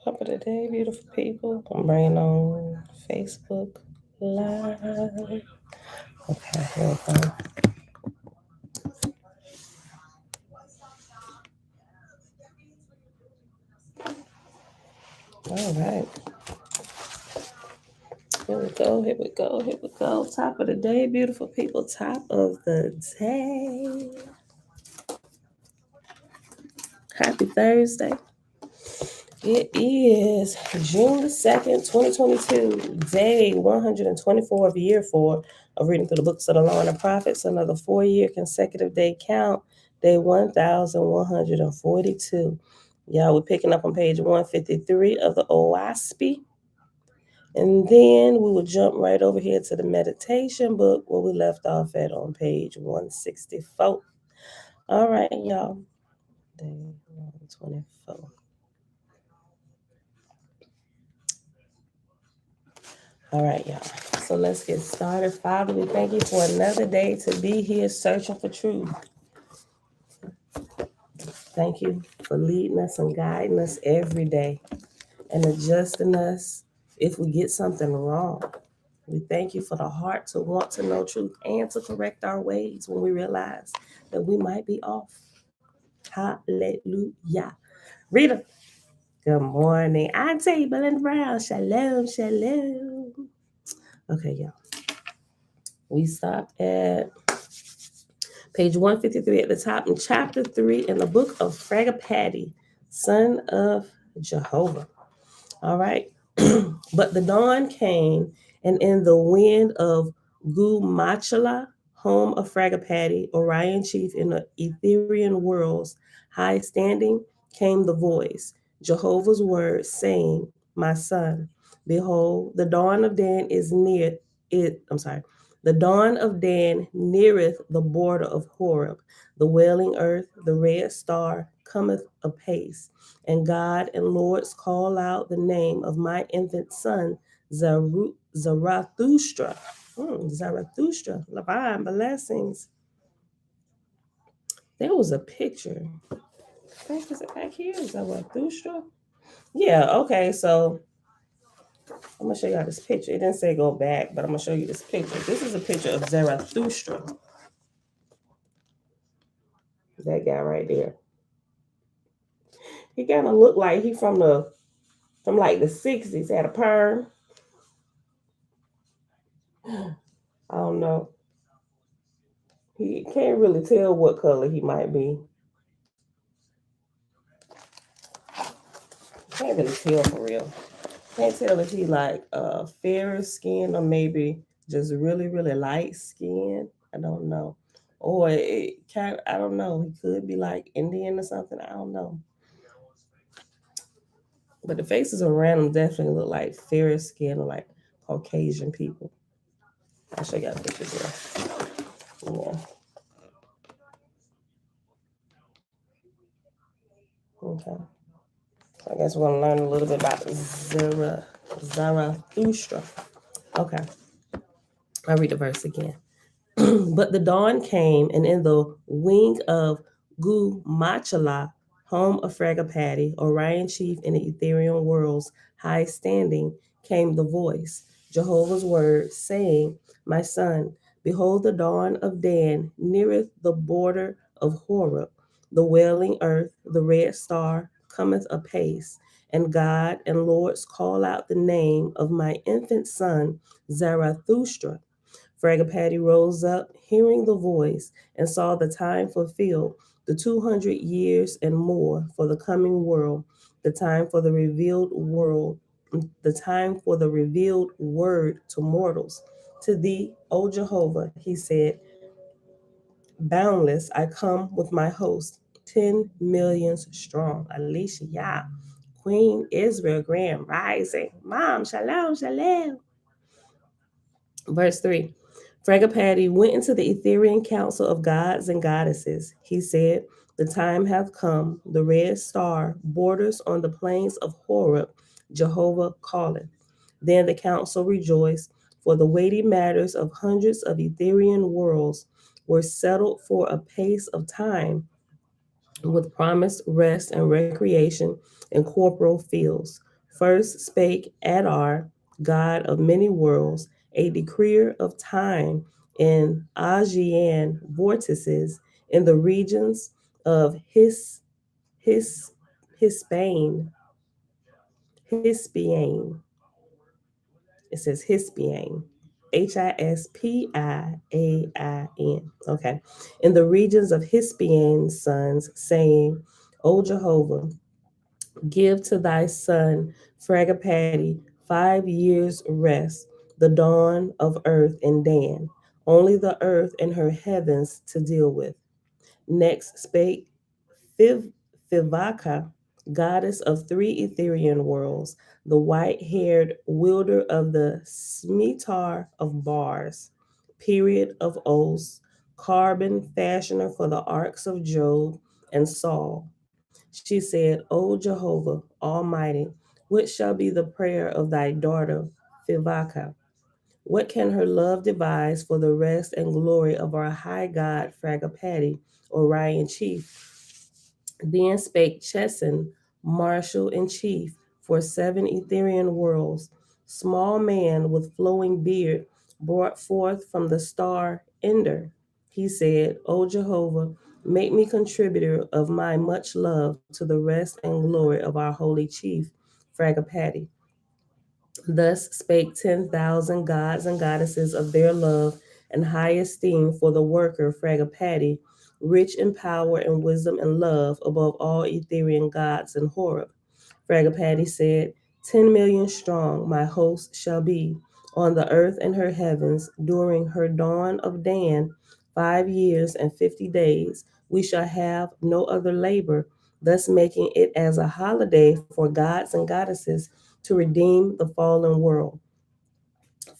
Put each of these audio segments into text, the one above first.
Top of the day, beautiful people. I'm bringing on Facebook Live. Okay, here we go. All right. Here we go, here we go, here we go. Top of the day, beautiful people. Top of the day. Happy Thursday. It is June the 2nd, 2022, day 124 of year 4 of reading through the books of the Law and the Prophets, another 4-year consecutive day count, day 1142. Y'all, we're picking up on page 153 of the Oahspe. And then we will jump right over here to the meditation book where we left off at on page 164. All right, y'all. Day 124. All right, y'all. So let's get started. Father, we thank you for another day to be here searching for truth. Thank you for leading us and guiding us every day and adjusting us if we get something wrong. We thank you for the heart to want to know truth and to correct our ways when we realize that we might be off. Hallelujah. Rita, good morning. Auntie Belinda Brown, shalom, shalom. Okay, y'all. We stopped at page 153 at the top in chapter 3 in the book of Fragapati, son of Jehovah. All right. But the dawn came, and in the wind of Gumachala, home of Fragapati, Orion chief in the Etherian worlds, high standing, came the voice, Jehovah's word, saying, my son, behold, the dawn of Dan is near it. The dawn of Dan neareth the border of Horeb. The wailing earth, the red star, cometh apace. And God and Lords call out the name of my infant son, Zarathustra. Zarathustra, Laban, blessings. There was a picture. I think, is it back here? Zarathustra? Yeah, okay, so I'm going to show you all this picture. It didn't say go back, but I'm going to show you this picture. This is a picture of Zarathustra. That guy right there. He kind of looked like he from like the 60s, had a perm. I don't know. He can't really tell what color he might be. Can't really tell for real. Can't tell if he like fairer skin or maybe just really, really light skin. I don't know. Or it kind I don't know. He could be like Indian or something. I don't know. But the faces around him definitely look like fairer skin or like Caucasian people. I'll show you guys pictures here. Yeah. Okay. I guess we're going to learn a little bit about Zarathustra. Okay. I'll read the verse again. But the dawn came, and in the wing of Gumachala, home of Fragapati, Orion chief in the Etherian world's high standing, came the voice, Jehovah's word, saying, my son, behold, the dawn of Dan neareth the border of Horeb. The wailing earth, the red star, cometh apace, and God and Lords call out the name of my infant son, Zarathustra. Fragapati rose up, hearing the voice, and saw the time fulfilled, the 200 years and more for the coming world, the time for the revealed world, the time for the revealed word to mortals. To thee, O Jehovah, he said, boundless, I come with my host, 10 millions strong. Alicia, Yah, Queen Israel, Grand Rising. Mom, shalom, shalom. Verse 3. Fragapati went into the Etherian council of gods and goddesses. He said, the time hath come, the red star borders on the plains of Horeb, Jehovah calleth. Then the council rejoiced, for the weighty matters of hundreds of Etherian worlds were settled for a pace of time with promised rest and recreation in corporal fields. First spake Adar, God of many worlds, a decreer of time in Aegean vortices in the regions of his Hispain, Hispiane. It says Hispiane. Hispiain. Okay. In the regions of Hispiane's sons, saying, O Jehovah, give to thy son Fragapati 5 years' rest, the dawn of earth and Dan, only the earth and her heavens to deal with. Next spake Fiv- Vivaka, goddess of three Etherian worlds, the white-haired wielder of the scimitar of bars, period of oaths, carbon fashioner for the arcs of Job and Saul. She said, O Jehovah Almighty, what shall be the prayer of thy daughter Vivaka? What can her love devise for the rest and glory of our high God Fragapati, Orion chief? Then spake Chessen, marshal in chief for 7 Etherian worlds, small man with flowing beard, brought forth from the star Ender. He said, O Jehovah, make me contributor of my much love to the rest and glory of our holy chief, Fragapati. Thus spake 10,000 gods and goddesses of their love and high esteem for the worker Fragapati, rich in power and wisdom and love above all Etherian gods and Horeb. Fragapati said, 10 million strong my host shall be on the earth and her heavens during her dawn of Dan, 5 years and 50 days. We shall have no other labor, thus making it as a holiday for gods and goddesses to redeem the fallen world.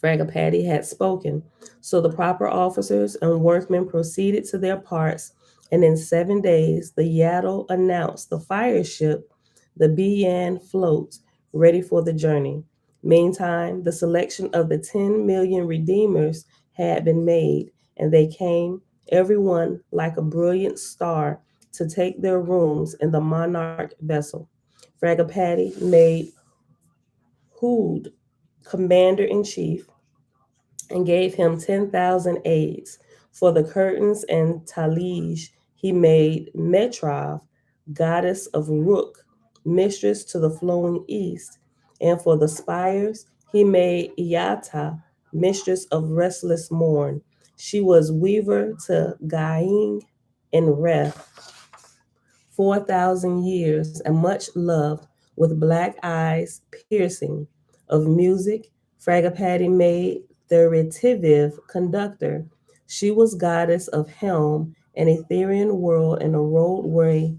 Fragapati had spoken. So the proper officers and workmen proceeded to their parts, and in 7 days the Yaddle announced the fire ship, the Bian float, ready for the journey. Meantime, the selection of the 10 million redeemers had been made, and they came, everyone like a brilliant star, to take their rooms in the monarch vessel. Fragapati made Hood commander in chief and gave him 10,000 aides. For the curtains and talij, he made Metrav, goddess of Rook, mistress to the flowing east. And for the spires, he made Iata, mistress of restless morn. She was weaver to Gaing and Reth, 4,000 years, and much loved, with black eyes piercing. Of music, Fragapati made the retive conductor. She was goddess of Helm, an Etherian world in the roadway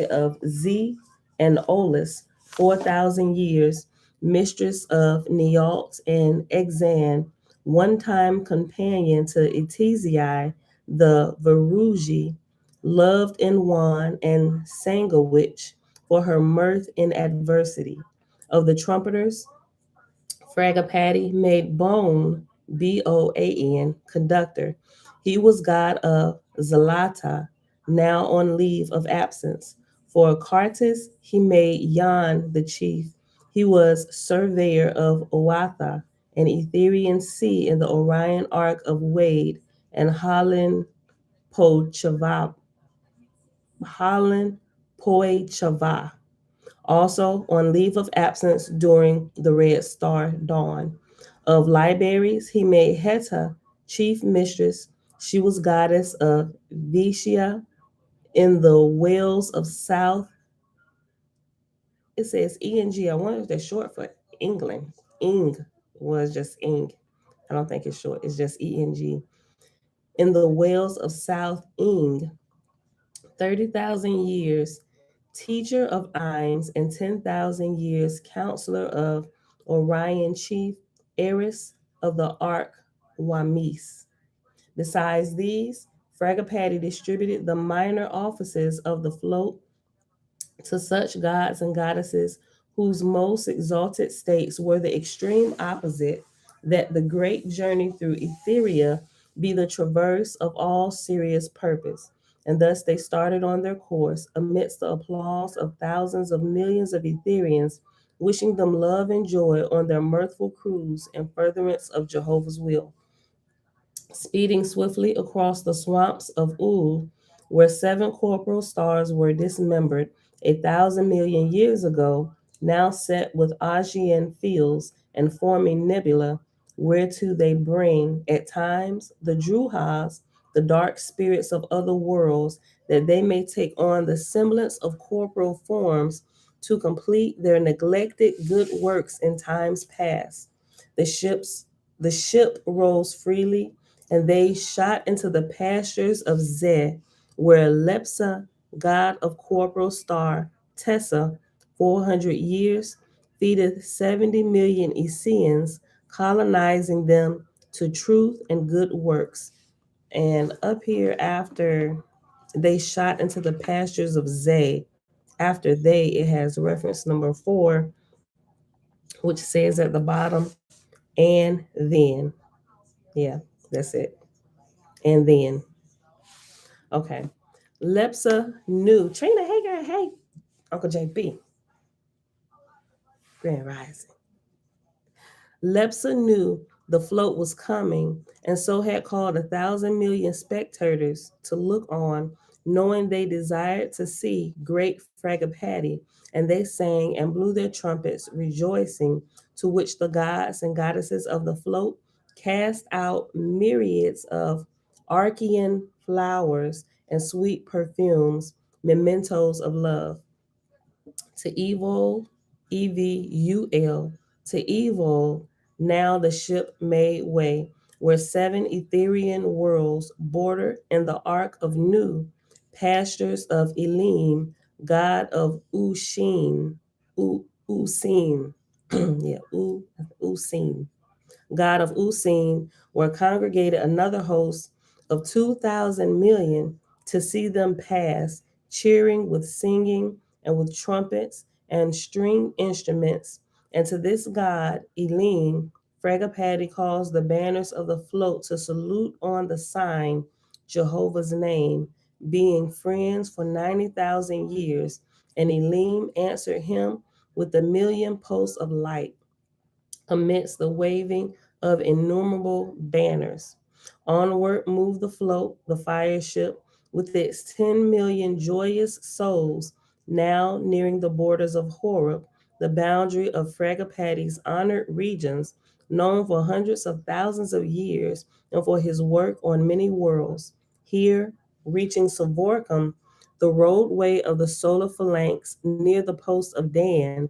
of Z and Olus, 4,000 years, mistress of Nealt and Exan, one time companion to Etizii, the Verugi, loved in Juan and Sangawitch for her mirth in adversity. Of the trumpeters, Fragapati made Boan, conductor. He was god of Zalata, now on leave of absence. For Cartus, he made Yan the chief. He was surveyor of Oatha, an Etherian sea in the Orion Arc of Wade, and Holland Poechava, also on leave of absence during the Red Star Dawn. Of libraries, he made Heta chief mistress. She was goddess of Vishya in the Wales of South. It says ENG. I wonder if they're short for England. Ing was just Ing. I don't think it's short. It's just ENG. In the Wales of South Ing, 30,000 years, teacher of Imes, and 10,000 years, counselor of Orion chief, heiress of the Ark Wamis. Besides these, Fragapati distributed the minor offices of the float to such gods and goddesses whose most exalted states were the extreme opposite, that the great journey through Etheria be the traverse of all serious purpose. And thus they started on their course amidst the applause of thousands of millions of Etherians wishing them love and joy on their mirthful cruise in furtherance of Jehovah's will. Speeding swiftly across the swamps of Ul, where seven corporal stars were dismembered 1,000 million years ago, now set with Augean fields and forming nebula, whereto they bring, at times, the Druhas, the dark spirits of other worlds, that they may take on the semblance of corporal forms to complete their neglected good works in times past. The ships the ship rose freely, and they shot into the pastures of Zeh, where Lepsa, god of corporal star, Tessa, 400 years, feedeth 70 million Essenes, colonizing them to truth and good works. And up here, after they shot into the pastures of Zeh, after they, it has reference number 4, which says at the bottom, and then. Yeah, that's it. And then. Okay. Lepsa knew. Trina, hey girl, hey. Uncle JB, Grand Rising. Lepsa knew the float was coming, and so had called 1,000 million spectators to look on, knowing they desired to see great Fragapati, and they sang and blew their trumpets, rejoicing, to which the gods and goddesses of the float cast out myriads of Archean flowers and sweet perfumes, mementos of love to evil, EVUL, to evil, now the ship made way, where seven Etherian worlds border in the ark of Nu, pastures of Elim, god of Usin, yeah, Usin, god of Usin, were congregated another host of 2,000 million to see them pass, cheering with singing and with trumpets and string instruments. And to this god, Elim, Fragapati calls the banners of the float to salute on the sign, Jehovah's name, being friends for 90,000 years. And Elim answered him with a million posts of light amidst the waving of innumerable banners. Onward moved the float, the fire ship, with its 10 million joyous souls, now nearing the borders of Horeb, the boundary of Fragapati's honored regions, known for hundreds of thousands of years and for his work on many worlds. Here, reaching Savorcum, the roadway of the solar phalanx near the post of Dan,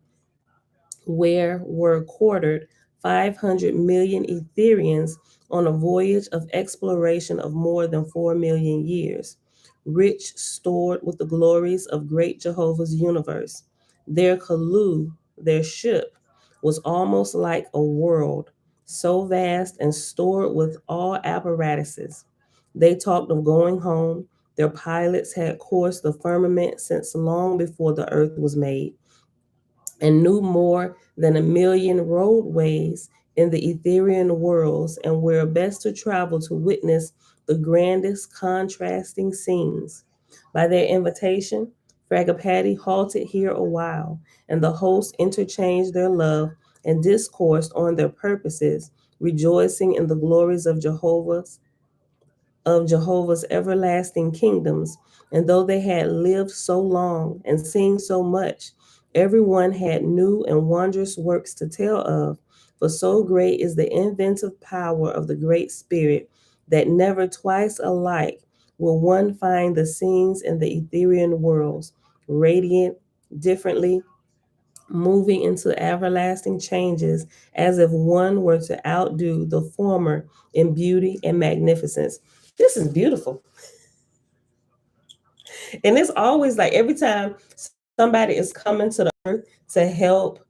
where were quartered 500 million Etherians on a voyage of exploration of more than 4 million years, rich stored with the glories of great Jehovah's universe. Their canoe, their ship, was almost like a world, so vast and stored with all apparatuses. They talked of going home. Their pilots had coursed the firmament since long before the earth was made and knew more than a million roadways in the Etherian worlds and were best to travel to witness the grandest contrasting scenes. By their invitation, Fragapati halted here a while, and the hosts interchanged their love and discoursed on their purposes, rejoicing in the glories of Jehovah's everlasting kingdoms. And though they had lived so long and seen so much, everyone had new and wondrous works to tell of. For so great is the inventive power of the Great Spirit that never twice alike will one find the scenes in the Etherian worlds, radiant, differently, moving into everlasting changes as if one were to outdo the former in beauty and magnificence. This is beautiful. And it's always like every time somebody is coming to the earth to help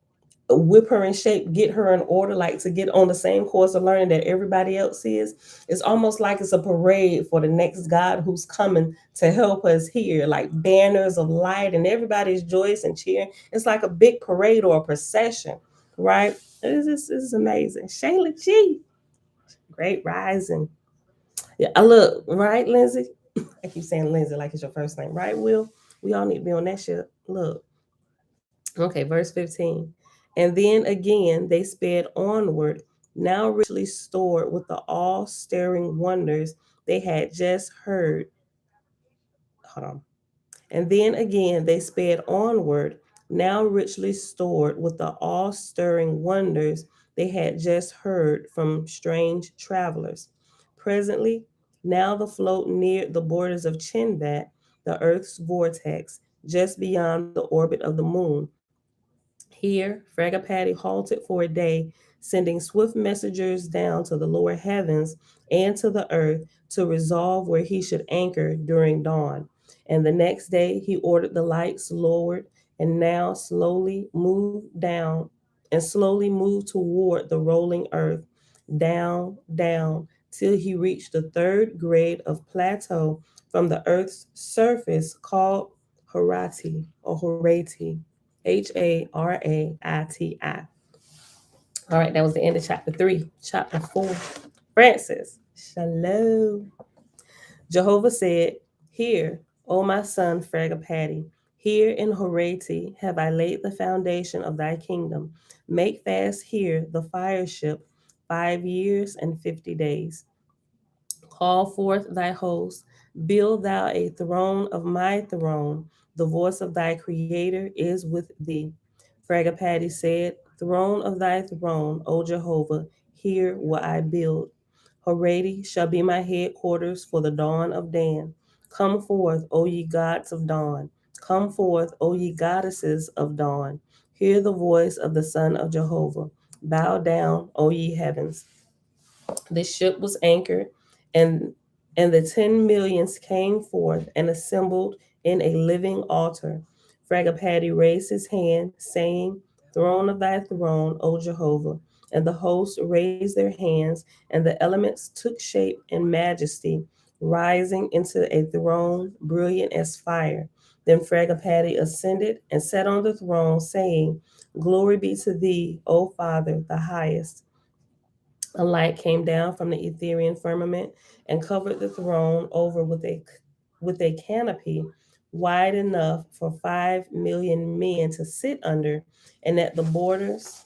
whip her in shape, get her in order, like to get on the same course of learning that everybody else is, it's almost like it's a parade for the next God who's coming to help us here, like banners of light and everybody's joyous and cheering. It's like a big parade or a procession, right? This is amazing. Shayla G, great rising. Yeah, I look, right, Lindsay? I keep saying Lindsay like it's your first name, right, Will? We all need to be on that shit. Look. Okay, verse 15. And then again they sped onward, now richly stored with the awe stirring wonders they had just heard. Hold on. And then again they sped onward, now richly stored with the awe stirring wonders they had just heard from strange travelers. Presently, now the float neared the borders of Chinvat, the Earth's vortex, just beyond the orbit of the moon. Here, Fragapati halted for a day, sending swift messengers down to the lower heavens and to the earth to resolve where he should anchor during dawn. And the next day, he ordered the lights lowered and now slowly moved toward the rolling earth, down, down, till he reached the third grade of plateau from the earth's surface called Harati. Harati. All right, that was the end of chapter 3. Chapter 4. Francis. Shalom. Jehovah said, Here, O my son Fragapati, here in Harati have I laid the foundation of thy kingdom. Make fast here the fire ship 5 years and 50 days. Call forth thy host, build thou a throne of my throne. The voice of thy creator is with thee. Fragapati said, Throne of thy throne, O Jehovah, here will I build. Haredi shall be my headquarters for the dawn of Dan. Come forth, O ye gods of dawn. Come forth, O ye goddesses of dawn. Hear the voice of the Son of Jehovah. Bow down, O ye heavens. The ship was anchored, and and the 10 millions came forth and assembled in a living altar. Fragapati raised his hand, saying, Throne of thy throne, O Jehovah. And the hosts raised their hands, and the elements took shape in majesty, rising into a throne brilliant as fire. Then Fragapati ascended and sat on the throne, saying, Glory be to thee, O Father, the highest. A light came down from the Ethereal firmament and covered the throne over with a canopy wide enough for 5 million men to sit under, and at the borders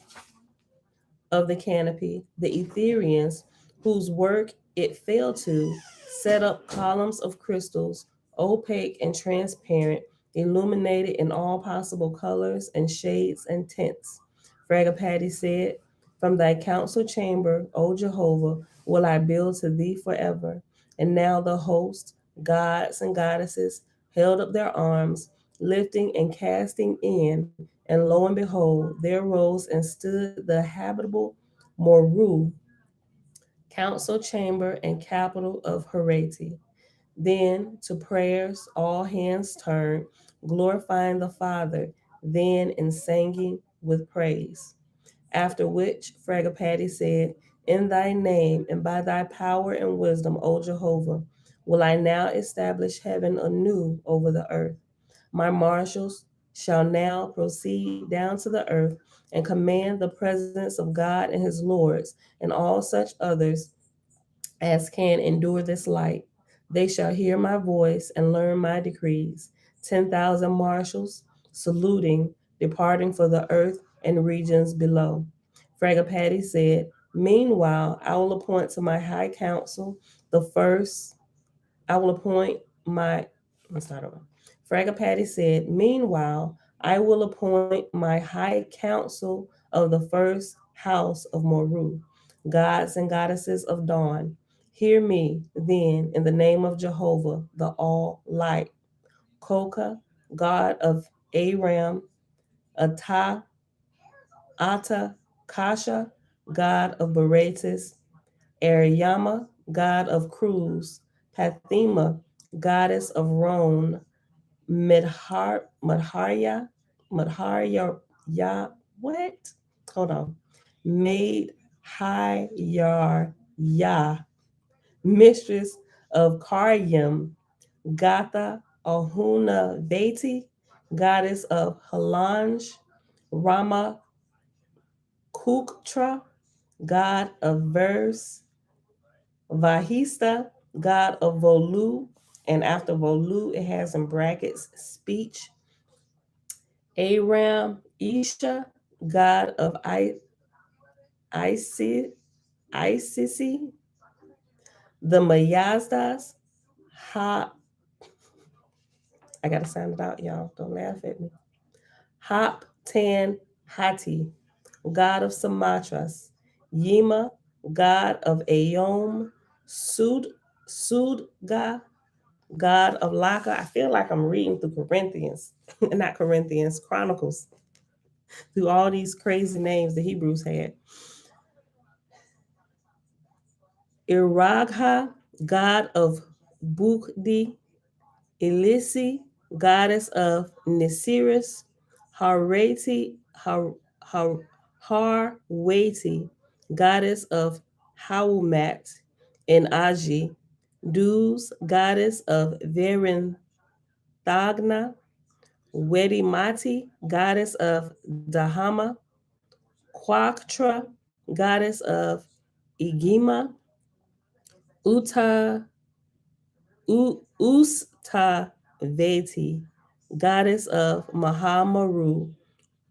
of the canopy, the Etherians, whose work it fell to, set up columns of crystals, opaque and transparent, illuminated in all possible colors and shades and tints. Fragapati said, From thy council chamber, O Jehovah, will I build to thee forever. And now the host, gods and goddesses, held up their arms, lifting and casting in, and lo and behold, there rose and stood the habitable Monroe, council chamber and capital of Harati. Then to prayers all hands turned, glorifying the Father, then in singing with praise. After which Fragapati said, In thy name and by thy power and wisdom, O Jehovah, will I now establish heaven anew over the earth. My marshals shall now proceed down to the earth and command the presence of God and his lords and all such others as can endure this light. They shall hear my voice and learn my decrees. 10,000 marshals, saluting, departing for the earth and regions below. Fragapati said, Meanwhile, I will appoint to my high council the first I will appoint my. Let's start over. Fragapati said, Meanwhile, I will appoint my high council of the first house of Monroe, gods and goddesses of dawn. Hear me, then, in the name of Jehovah, the All Light. Koka, god of Aram, Ata, Ata, Kasha, god of Beretis, Ariama, god of Cruz, Pathema, goddess of Ron, Madharya, what? Hold on. Made Ya, mistress of Karyam, Gatha Ahuna Veti, goddess of Halanj, Rama Kuktra, god of verse, Vahista, god of Volu, and after Volu, it has in brackets speech. Aram, Isha, God of Isis, the Mayazdas, Ha, I gotta sound it out, y'all. Don't laugh at me. Hop Tan Hati, God of Samatras, Yima, God of Ayom, Sudga, God of Laka. I feel like I'm reading through Corinthians, not Corinthians, Chronicles, through all these crazy names the Hebrews had. Iragha, God of Bukdi, Elisi, goddess of Nisiris, Harati, Harwati, goddess of Hawmat, and Aji, Duz, goddess of Verithagna, Wedimati, goddess of Dahama, Quaktra, goddess of Igima, Uta Usta Veti, goddess of Mahamaru,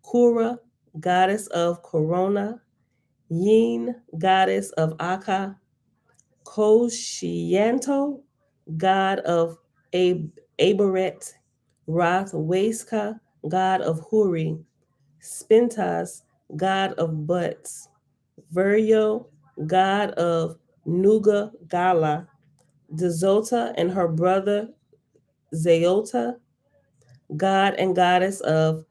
Kura, goddess of Corona, Yin, goddess of Aka, Koshianto, god of Aberet, Roth Waiska, god of Huri, Spintas, god of Butts, Viryo, god of Nuga Gala, Dzota and her brother Zeota, god and goddess of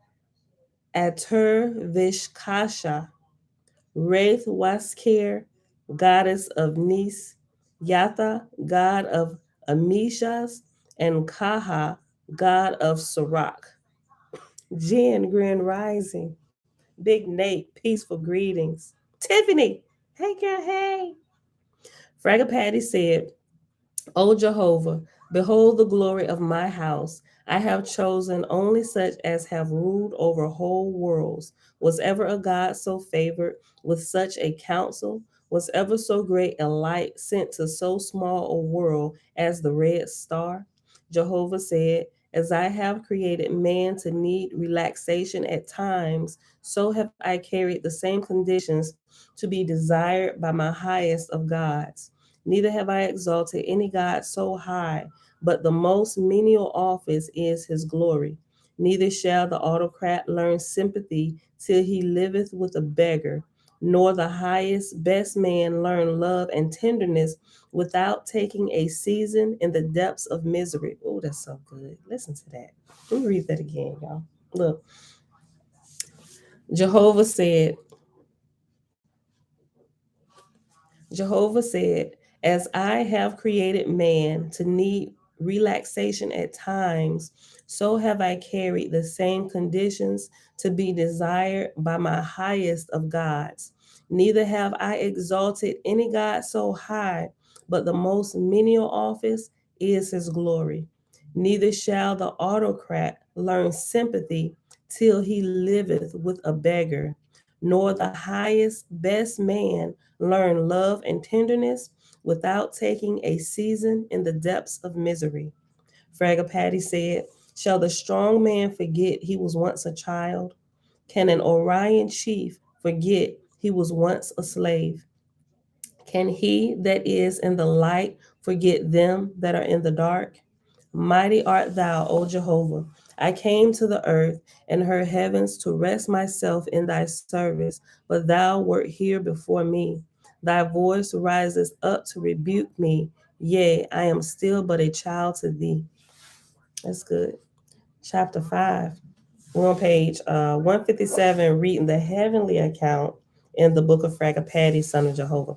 Atur Vishkasha, Wraith Waskir, goddess of Nis, Yatha, god of Amishas, and Kaha, god of Sirach. Jen, Grand Rising. Big Nate, peaceful greetings. Tiffany, hey girl, hey. Fragapati said, O Jehovah, behold the glory of my house. I have chosen only such as have ruled over whole worlds. Was ever a God so favored with such a counsel? Was ever so great a light sent to so small a world as the red star? Jehovah said, as I have created man to need relaxation at times, so have I carried the same conditions to be desired by my highest of gods. Neither have I exalted any God so high, but the most menial office is his glory. Neither shall the autocrat learn sympathy till he liveth with a beggar, nor the highest, best man learn love and tenderness without taking a season in the depths of misery. Oh, that's so good. Listen to that. Let me read that again, y'all. Look, Jehovah said, Jehovah said, as I have created man to need relaxation at times, so have I carried the same conditions to be desired by my highest of gods. Neither have I exalted any God so high, but the most menial office is his glory. Neither shall the autocrat learn sympathy till he liveth with a beggar, nor the highest, best man learn love and tenderness without taking a season in the depths of misery. Fragapati said, shall the strong man forget he was once a child? Can an Orion chief forget he was once a slave? Can he that is in the light forget them that are in the dark? Mighty art thou, O Jehovah. I came to the earth and her heavens to rest myself in thy service, but thou wert here before me. Thy voice rises up to rebuke me. Yea, I am still but a child to thee. That's good. Chapter 5. We're on page 157, reading the heavenly account in the book of Fragapati, son of Jehovah.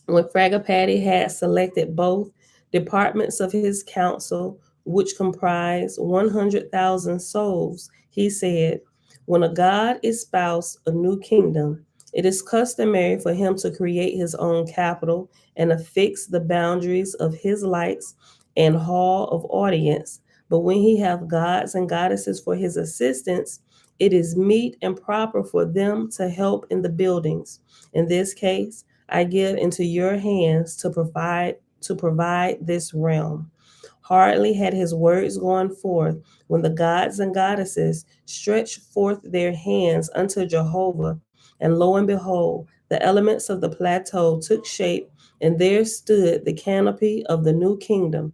When Fragapati had selected both departments of his council, which comprised 100,000 souls, he said, when a god espouses a new kingdom, it is customary for him to create his own capital and affix the boundaries of his lights and hall of audience. But when he have gods and goddesses for his assistants, it is meet and proper for them to help in the buildings. In this case, I give into your hands to provide this realm. Hardly had his words gone forth when the gods and goddesses stretched forth their hands unto Jehovah, and lo and behold, the elements of the plateau took shape, and there stood the canopy of the new kingdom.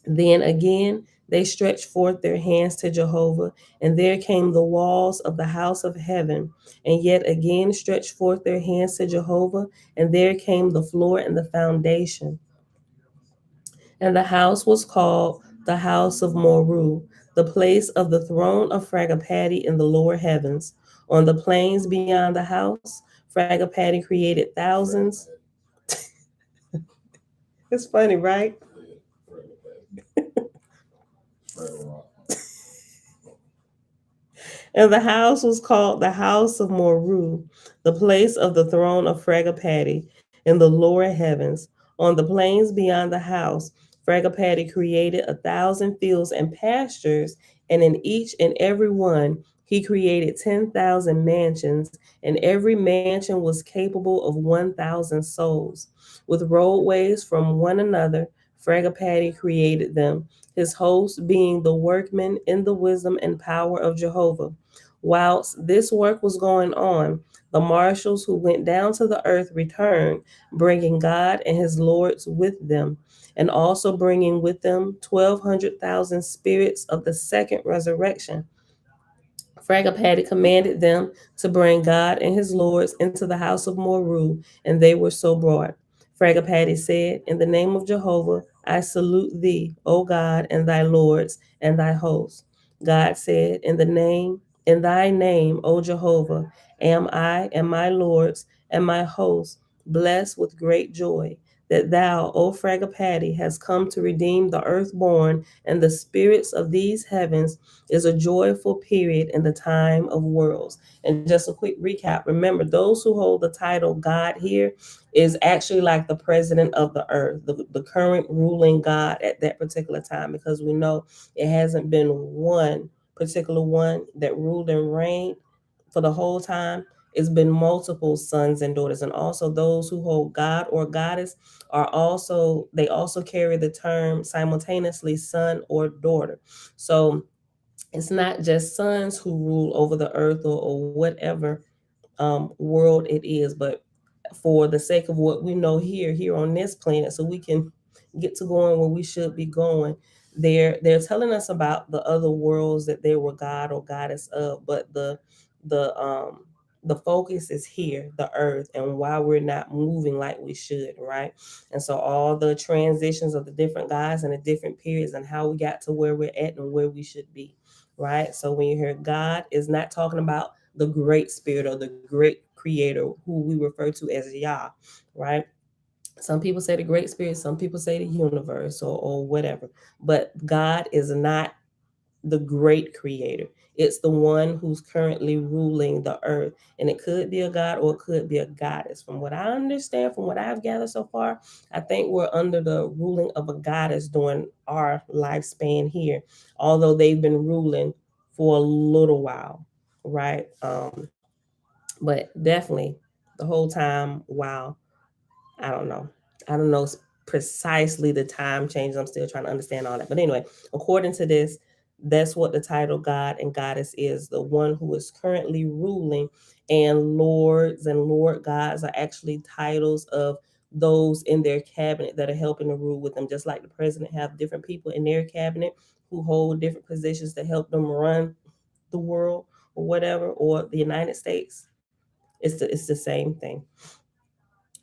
Then again they stretched forth their hands to Jehovah, and there came the walls of the house of heaven, and yet again stretched forth their hands to Jehovah, and there came the floor and the foundation. And the house was called the house of Monroe, the place of the throne of Fragapati in the lower heavens. On the plains beyond the house, Fragapati created thousands. It's funny, right? And the house was called the house of Monroe, the place of the throne of Fragapati in the lower heavens. On the plains beyond the house, Fragapati created 1,000 fields and pastures, and in each and every one he created 10,000 mansions, and every mansion was capable of 1,000 souls. With roadways from one another, Fragapati created them, his host being the workmen in the wisdom and power of Jehovah. Whilst this work was going on, the marshals who went down to the earth returned, bringing God and his lords with them, and also bringing with them 1,200,000 spirits of the second resurrection. Fragapati commanded them to bring God and his lords into the house of Monroe, and they were so brought. Fragapati said, in the name of Jehovah, I salute thee, O God, and thy lords, and thy hosts. God said, in thy name, O Jehovah, am I and my lords and my hosts blessed with great joy, that thou, O Fragapati, hast come to redeem the earthborn and the spirits of these heavens is a joyful period in the time of worlds. And just a quick recap, remember, those who hold the title God here is actually like the president of the earth, the current ruling God at that particular time, because we know it hasn't been one particular one that ruled and reigned for the whole time. It's been multiple sons and daughters, and also those who hold God or goddess they also carry the term simultaneously son or daughter. So it's not just sons who rule over the earth or whatever world it is, but for the sake of what we know here on this planet, so we can get to going where we should be going. They're telling us about the other worlds that they were god or goddess of, but the the focus is here, the earth, and why we're not moving like we should, right? And so all the transitions of the different gods and the different periods and how we got to where we're at and where we should be, right? So when you hear God, is not talking about the great spirit or the great creator who we refer to as Yah, right? Some people say the great spirit, some people say the universe or whatever. But God is not the great creator. It's the one who's currently ruling the earth. And it could be a god or it could be a goddess. From what I understand, from what I've gathered so far, I think we're under the ruling of a goddess during our lifespan here, although they've been ruling for a little while, right? But definitely the whole time, wow, I don't know. I don't know precisely the time changes. I'm still trying to understand all that. But anyway, according to this, that's what the title God and Goddess is, the one who is currently ruling. And lords and lord gods are actually titles of those in their cabinet that are helping to rule with them. Just like the president have different people in their cabinet who hold different positions to help them run the world or whatever, or the United States. It's the same thing.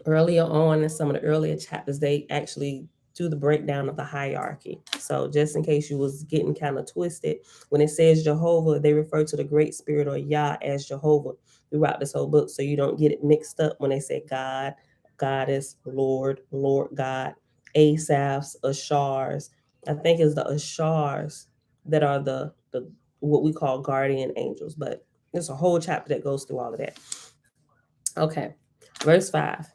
Earlier on in some of the earlier chapters, they actually do the breakdown of the hierarchy. So just in case you was getting kind of twisted, when it says Jehovah, they refer to the great spirit or Yah as Jehovah throughout this whole book. So you don't get it mixed up when they say God, goddess, Lord, Lord God, Asaphs, Ashars. I think it's the Ashars that are the what we call guardian angels, but there's a whole chapter that goes through all of that. Okay, verse 5.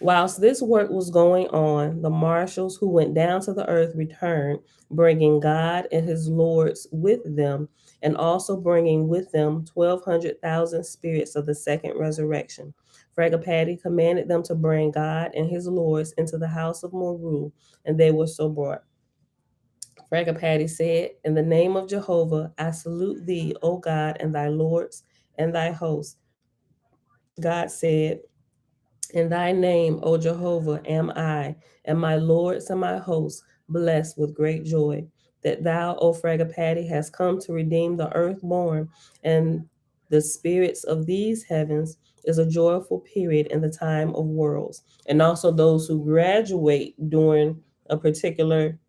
Whilst this work was going on, the marshals who went down to the earth returned, bringing God and his lords with them, and also bringing with them 1,200,000 spirits of the second resurrection. Fragapati commanded them to bring God and his lords into the house of Monroe, and they were so brought. Fragapati said, "In the name of Jehovah, I salute thee, O God, and thy lords and thy hosts." God said, "In thy name, O Jehovah, am I, and my lords and my hosts, blessed with great joy, that thou, O Fragapati, hast come to redeem the earthborn, and the spirits of these heavens is a joyful period in the time of worlds." And also those who graduate during a particular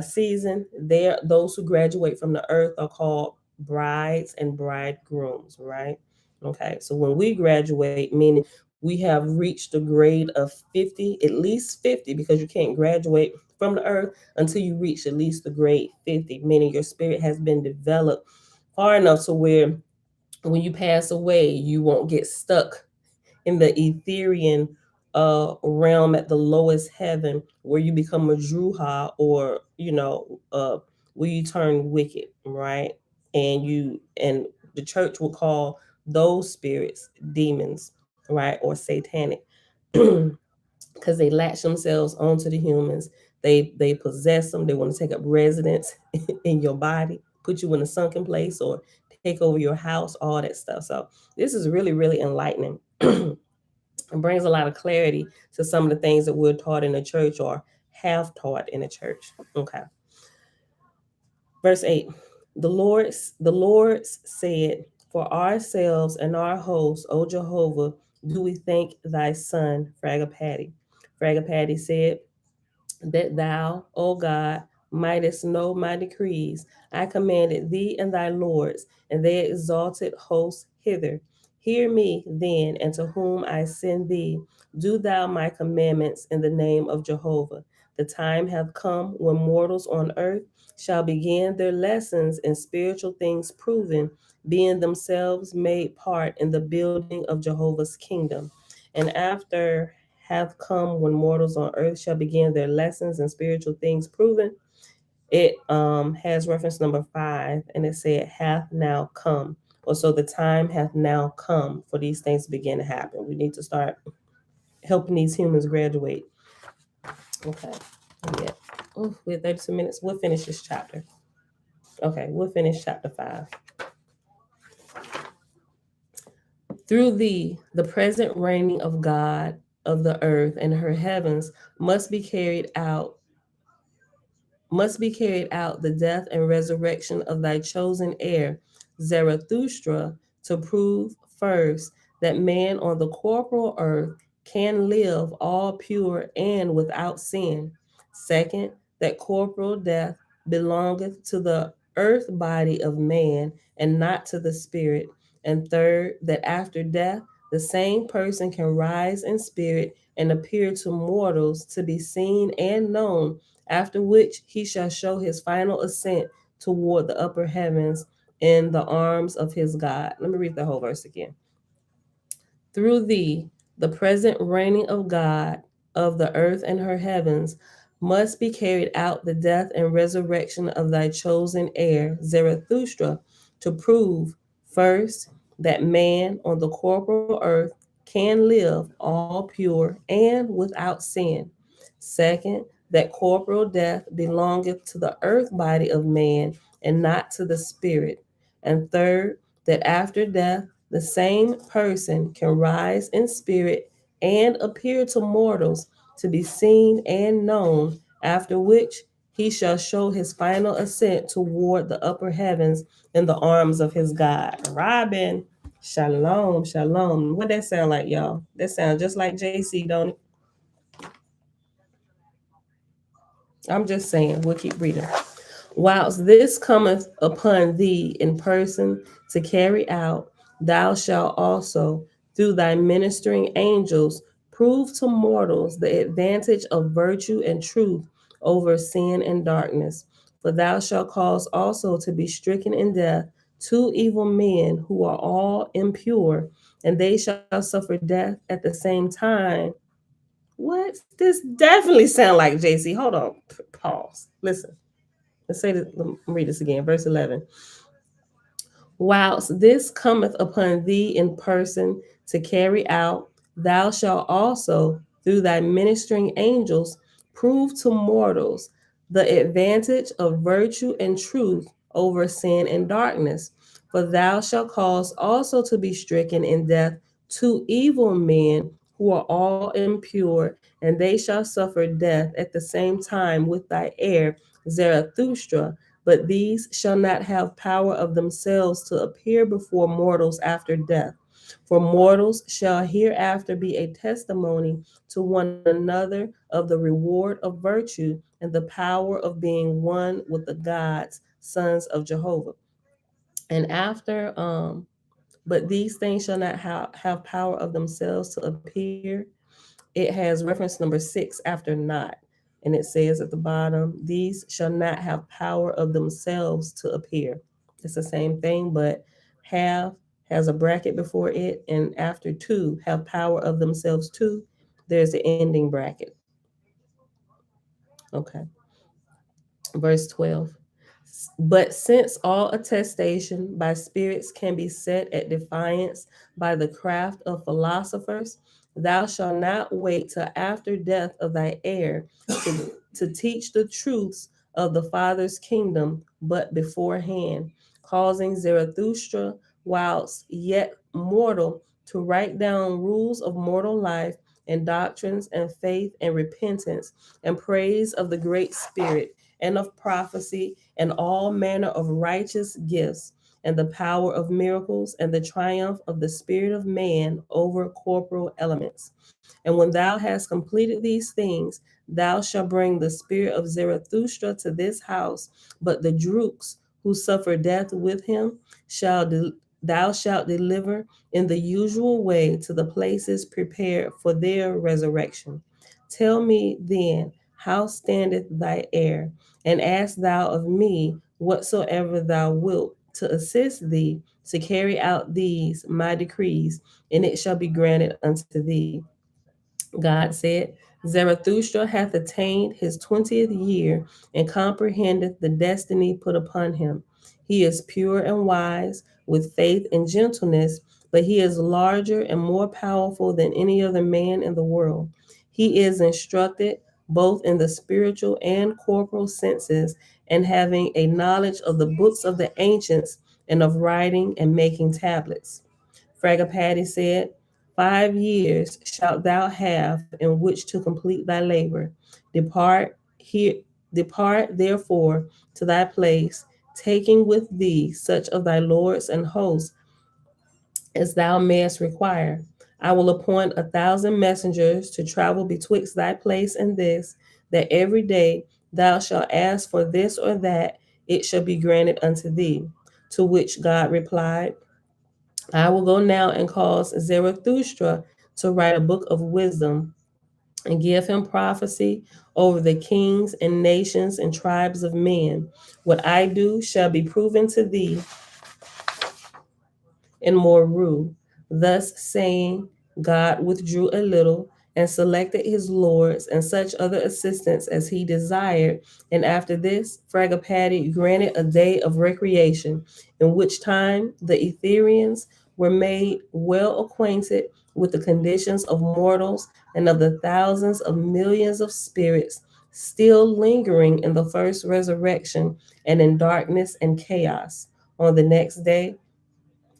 season, there those who graduate from the earth are called brides and bridegrooms, right? Okay, so when we graduate, meaning we have reached the grade of 50, at least 50, because you can't graduate from the earth until you reach at least the grade 50, meaning your spirit has been developed far enough to where when you pass away, you won't get stuck in the Etherian realm at the lowest heaven where you become a druha, or where you turn wicked, right? And the church will call those spirits demons, right, or satanic, because they latch themselves onto the humans. They possess them. They want to take up residence in your body, put you in a sunken place, or take over your house, all that stuff. So this is really, really enlightening. It brings a lot of clarity to some of the things that we're taught in the church or have taught in the church. Okay. Verse 8. The Lord said, "For ourselves and our hosts, O Jehovah, do we thank thy son, Fragapati." Fragapati said, "That thou, O God, mightest know my decrees. I commanded thee and thy lords, and they exalted hosts hither. Hear me then, and to whom I send thee. Do thou my commandments in the name of Jehovah. The time hath come when mortals on earth shall begin their lessons in spiritual things proven, being themselves made part in the building of Jehovah's kingdom. And after have come when mortals on earth shall begin their lessons in spiritual things proven." It has reference number 5, and it said, "Hath now come." Or so the time hath now come for these things to begin to happen. We need to start helping these humans graduate. Okay. Yeah. Ooh, we have 32 minutes. We'll finish this chapter. Okay, we'll finish chapter 5. "Through thee, the present reigning of God of the earth and her heavens must be carried out the death and resurrection of thy chosen heir, Zarathustra, to prove first that man on the corporal earth can live all pure and without sin. Second, that corporal death belongeth to the earth body of man and not to the spirit. And third, that after death, the same person can rise in spirit and appear to mortals to be seen and known, after which he shall show his final ascent toward the upper heavens in the arms of his God." Let me read the whole verse again. "Through thee, the present reigning of God of the earth and her heavens must be carried out the death and resurrection of thy chosen heir, Zarathustra, to prove, first, that man on the corporal earth can live all pure and without sin. Second, that corporal death belongeth to the earth body of man and not to the spirit. And third, that after death, the same person can rise in spirit and appear to mortals to be seen and known, after which he shall show his final ascent toward the upper heavens in the arms of his God." Robin, shalom, shalom. What that sound like, y'all? That sounds just like JC, don't it? I'm just saying, we'll keep reading. "Whilst this cometh upon thee in person to carry out, thou shalt also, through thy ministering angels, prove to mortals the advantage of virtue and truth over sin and darkness. For thou shalt cause also to be stricken in death 2 evil men who are all impure, and they shall suffer death at the same time." What? This definitely sound like JC. Hold on. Pause. Listen. Let's say this, let me read this again. Verse 11. "Whilst this cometh upon thee in person to carry out, thou shalt also, through thy ministering angels, prove to mortals the advantage of virtue and truth over sin and darkness. For thou shalt cause also to be stricken in death 2 evil men who are all impure, and they shall suffer death at the same time with thy heir Zarathustra. But these shall not have power of themselves to appear before mortals after death. For mortals shall hereafter be a testimony to one another of the reward of virtue and the power of being one with the gods, sons of Jehovah. And after, but these things shall not have power of themselves to appear. It has reference number 6 after not. And it says at the bottom, these shall not have power of themselves to appear. It's the same thing, but have has a bracket before it, and after two, have power of themselves too. There's the ending bracket. Okay. Verse 12. But since all attestation by spirits can be set at defiance by the craft of philosophers, thou shalt not wait till after death of thy heir to teach the truths of the Father's kingdom, but beforehand, causing Zarathustra, whilst yet mortal, to write down rules of mortal life and doctrines and faith and repentance and praise of the Great Spirit and of prophecy and all manner of righteous gifts and the power of miracles and the triumph of the spirit of man over corporal elements. And when thou hast completed these things, thou shalt bring the spirit of Zarathustra to this house, but the Drooks who suffer death with him thou shalt deliver in the usual way to the places prepared for their resurrection. Tell me then, how standeth thy heir? And ask thou of me whatsoever thou wilt to assist thee to carry out these my decrees, and it shall be granted unto thee. God said, Zarathustra hath attained his 20th year and comprehendeth the destiny put upon him. He is pure and wise, with faith and gentleness, but he is larger and more powerful than any other man in the world. He is instructed both in the spiritual and corporal senses, and having a knowledge of the books of the ancients and of writing and making tablets. Fragapati said, 5 years shalt thou have in which to complete thy labor. Depart here, depart therefore to thy place, taking with thee such of thy lords and hosts as thou mayest require. I will appoint 1,000 messengers to travel betwixt thy place and this, that every day thou shalt ask for this or that, it shall be granted unto thee. To which God replied, I will go now and cause Zarathustra to write a book of wisdom and give him prophecy over the kings and nations and tribes of men. What I do shall be proven to thee in Monroe. Thus saying, God withdrew a little and selected his lords and such other assistants as he desired. And after this, Fragapati granted a day of recreation, in which time the Etherians were made well acquainted with the conditions of mortals and of the thousands of millions of spirits still lingering in the first resurrection and in darkness and chaos. On the next day,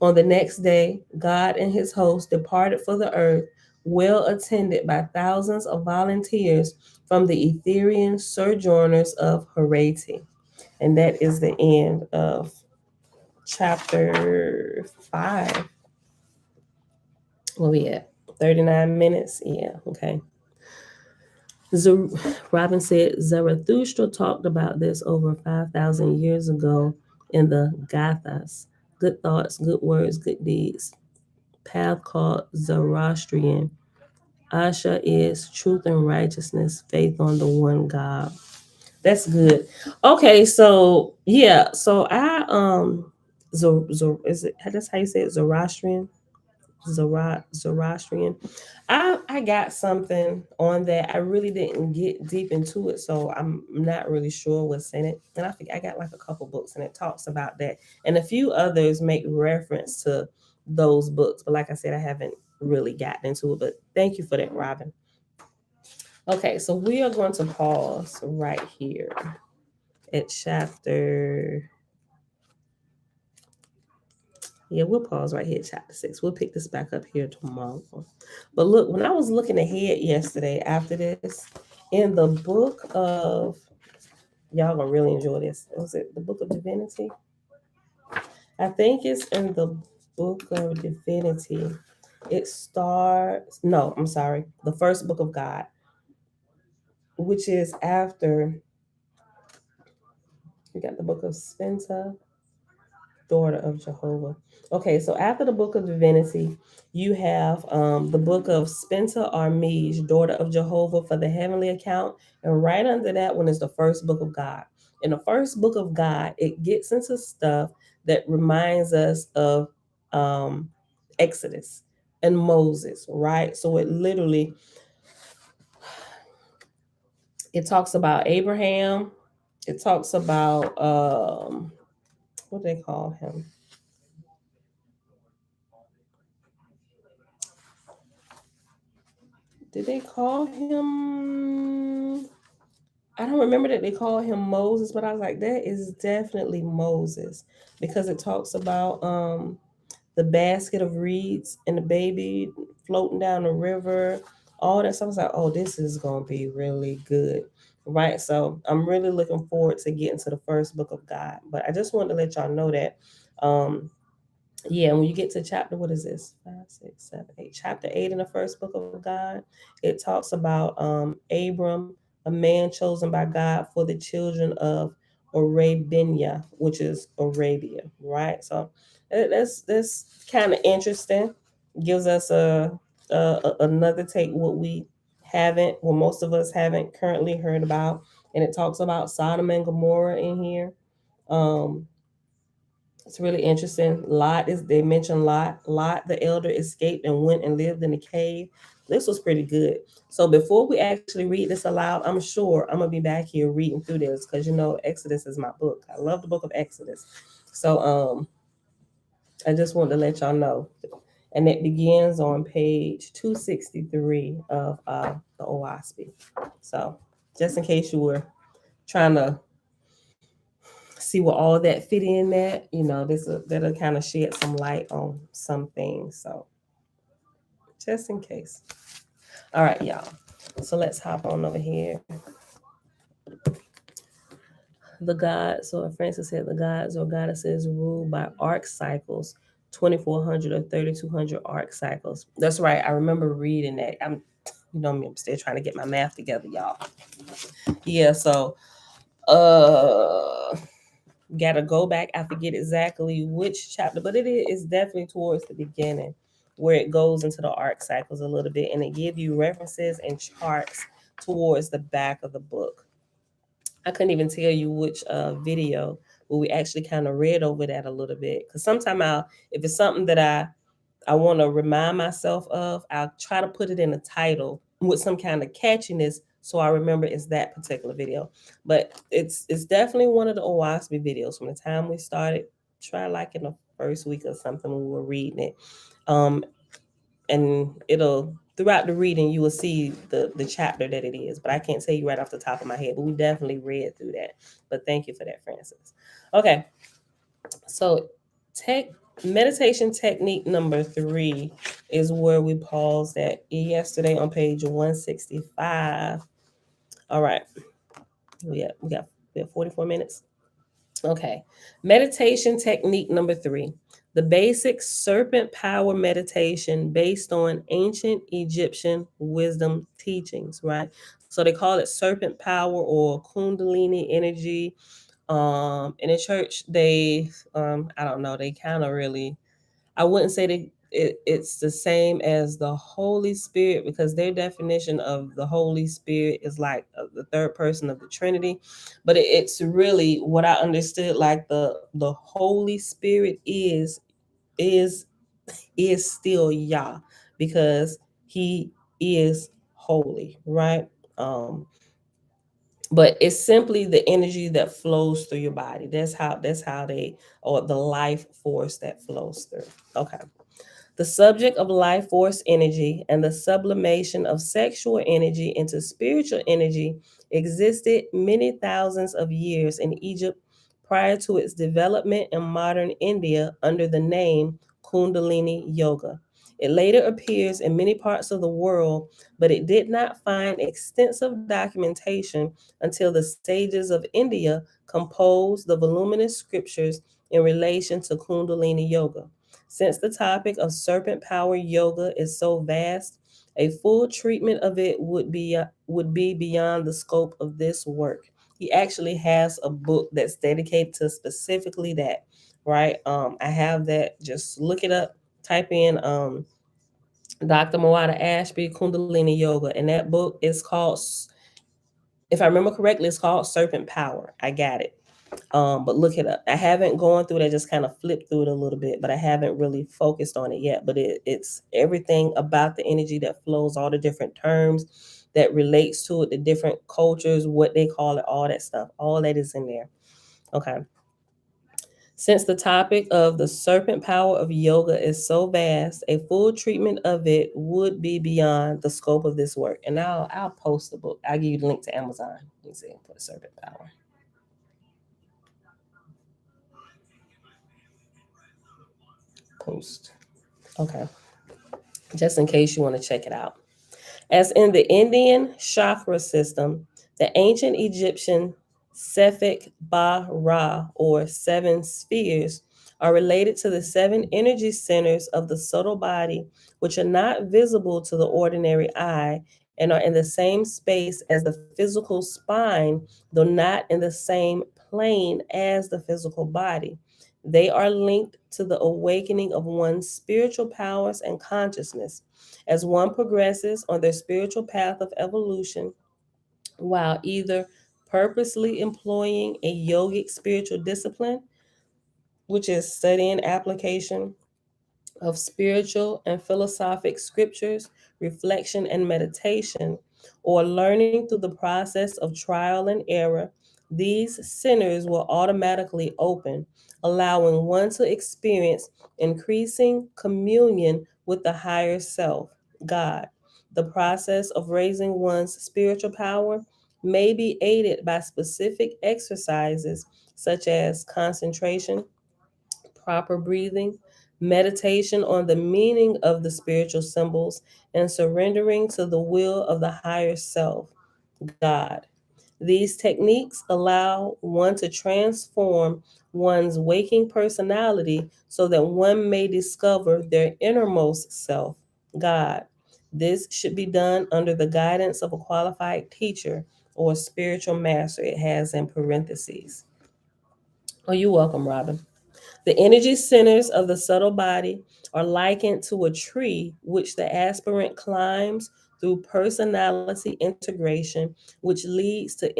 on the next day, God and his host departed for the earth, well attended by thousands of volunteers from the Etherian sojourners of Harati. And that is the end of chapter 5. Where we at? 39 minutes? Yeah, okay. Robin said Zarathustra talked about this over 5,000 years ago in the Gathas. Good thoughts, good words, good deeds. Path called Zoroastrian. Asha is truth and righteousness, faith on the one God. That's good. Okay, so yeah, so I is it that's how you say it? Zoroastrian? Zoroastrian. I got something on that. I really didn't get deep into it, so I'm not really sure what's in it. And I think I got like a couple books, and it talks about that, and a few others make reference to those books. But like I said, I haven't really gotten into it. But thank you for that, Robin. Okay, so we are going to pause right here at chapter. Yeah, we'll pause right here at chapter 6. We'll pick this back up here tomorrow. But look, when I was looking ahead yesterday after this, in the book of, y'all gonna really enjoy this. Was it the book of divinity? I think it's in the book of divinity. It starts, no, I'm sorry, the first book of God, which is after we got the book of Spencer, daughter of Jehovah. Okay, so after the book of divinity, you have the book of Spencer Armige, daughter of Jehovah for the heavenly account. And right under that one is the first book of God. In the first book of God, it gets into stuff that reminds us of um, Exodus and Moses, right? So it literally, it talks about Abraham. It talks about, what do they call him? Did they call him? I don't remember that they call him Moses, but I was like, that is definitely Moses because it talks about the basket of reeds and the baby floating down the river, all that stuff. I was like, oh, this is gonna be really good. Right. So I'm really looking forward to getting to the first book of God. But I just wanted to let y'all know that yeah, when you get to chapter, what is this? 5, 6, 7, 8. Chapter 8 in the first book of God, it talks about Abram, a man chosen by God for the children of Arabia, which is Arabia, right? So that's kind of interesting. Gives us another take what we haven't, well, most of us haven't currently heard about, and it talks about Sodom and Gomorrah in here. Um, it's really interesting. Lot is they mentioned Lot. Lot the elder escaped and went and lived in a cave. This was pretty good. So before we actually read this aloud, I'm sure I'm gonna be back here reading through this because you know Exodus is my book. I love the book of Exodus. So I just wanted to let y'all know. And it begins on page 263 of the Oahspe. So just in case you were trying to see what all that fit in that, you know, that'll kind of shed some light on some things. So just in case. All right, y'all. So let's hop on over here. The gods, so Francis said the gods or goddesses ruled by arc cycles, 2400 or 3200 arc cycles. That's right. I remember reading that. You know me, I'm still trying to get my math together, y'all. Yeah, so uh gotta go back. I forget exactly which chapter, but it is definitely towards the beginning where it goes into the arc cycles a little bit and it give you references and charts towards the back of the book. I couldn't even tell you which video, but we actually kind of read over that a little bit. Because sometimes if it's something that I want to remind myself of, I'll try to put it in a title with some kind of catchiness so I remember it's that particular video. But it's definitely one of the Oahspe videos from the time we started. Try like in the first week or something when we were reading it. And it'll throughout the reading you will see the chapter that it is, but I can't tell you right off the top of my head, but we definitely read through that. But thank you for that, Francis. Okay, so tech meditation technique number 3 is where we paused at yesterday on page 165. All right, we have 44 minutes. Okay. Meditation technique number 3. The basic serpent power meditation based on ancient Egyptian wisdom teachings, right? So they call it serpent power or kundalini energy. In the church, they I don't know, they kind of really, I wouldn't say that it's the same as the Holy Spirit because their definition of the Holy Spirit is like the third person of the Trinity. But it's really what I understood like the Holy Spirit is is still Yah because he is holy, right? Um, but it's simply the energy that flows through your body. That's how they, or the life force that flows through. Okay. The subject of life force energy and the sublimation of sexual energy into spiritual energy existed many thousands of years in Egypt prior to its development in modern India under the name Kundalini Yoga. It later appears in many parts of the world, but it did not find extensive documentation until the sages of India composed the voluminous scriptures in relation to Kundalini Yoga. Since the topic of serpent power yoga is so vast, a full treatment of it would be beyond the scope of this work. He actually has a book that's dedicated to specifically that, right? I have that. Just look it up. Type in Dr. Moata Ashby Kundalini Yoga, and that book is called, if I remember correctly, it's called Serpent Power. I got it. But look it up. I haven't gone through it. I just kind of flipped through it a little bit, but I haven't really focused on it yet. But it's everything about the energy that flows, all the different terms that relates to it, the different cultures, what they call it, all that stuff. All that is in there. Okay. Since the topic of the serpent power of yoga is so vast, a full treatment of it would be beyond the scope of this work. And now I'll post the book. I'll give you the link to Amazon. Let me see. Put serpent power. Post. Okay. Just in case you want to check it out. As in the Indian chakra system, the ancient Egyptian Sefik Ba Ra, or seven spheres, are related to the seven energy centers of the subtle body, which are not visible to the ordinary eye and are in the same space as the physical spine, though not in the same plane as the physical body. They are linked to the awakening of one's spiritual powers and consciousness. As one progresses on their spiritual path of evolution, while either purposely employing a yogic spiritual discipline, which is study and application of spiritual and philosophic scriptures, reflection and meditation, or learning through the process of trial and error, these centers will automatically open, allowing one to experience increasing communion with the higher self, God. The process of raising one's spiritual power may be aided by specific exercises such as concentration, proper breathing, meditation on the meaning of the spiritual symbols, and surrendering to the will of the higher self, God. These techniques allow one to transform one's waking personality so that one may discover their innermost self, God. This should be done under the guidance of a qualified teacher or spiritual master, it has in parentheses. Oh, you're welcome, Robin. The energy centers of the subtle body are likened to a tree which the aspirant climbs through personality integration, which leads to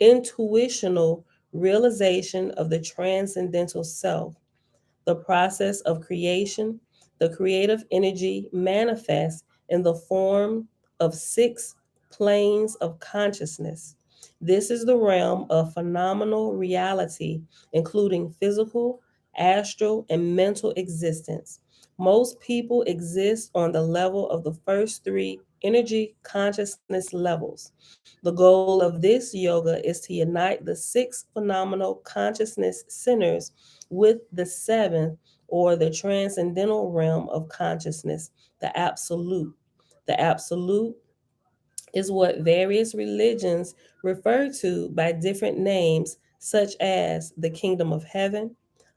intuitional realization of the transcendental self. The process of creation, the creative energy manifests in the form of six planes of consciousness. This is the realm of phenomenal reality, including physical, astral, and mental existence. Most people exist on the level of the first three energy consciousness levels. The goal of this yoga is to unite the six phenomenal consciousness centers with the seventh, or the transcendental realm of consciousness, the absolute. The absolute is what various religions refer to by different names, such as the kingdom of heaven,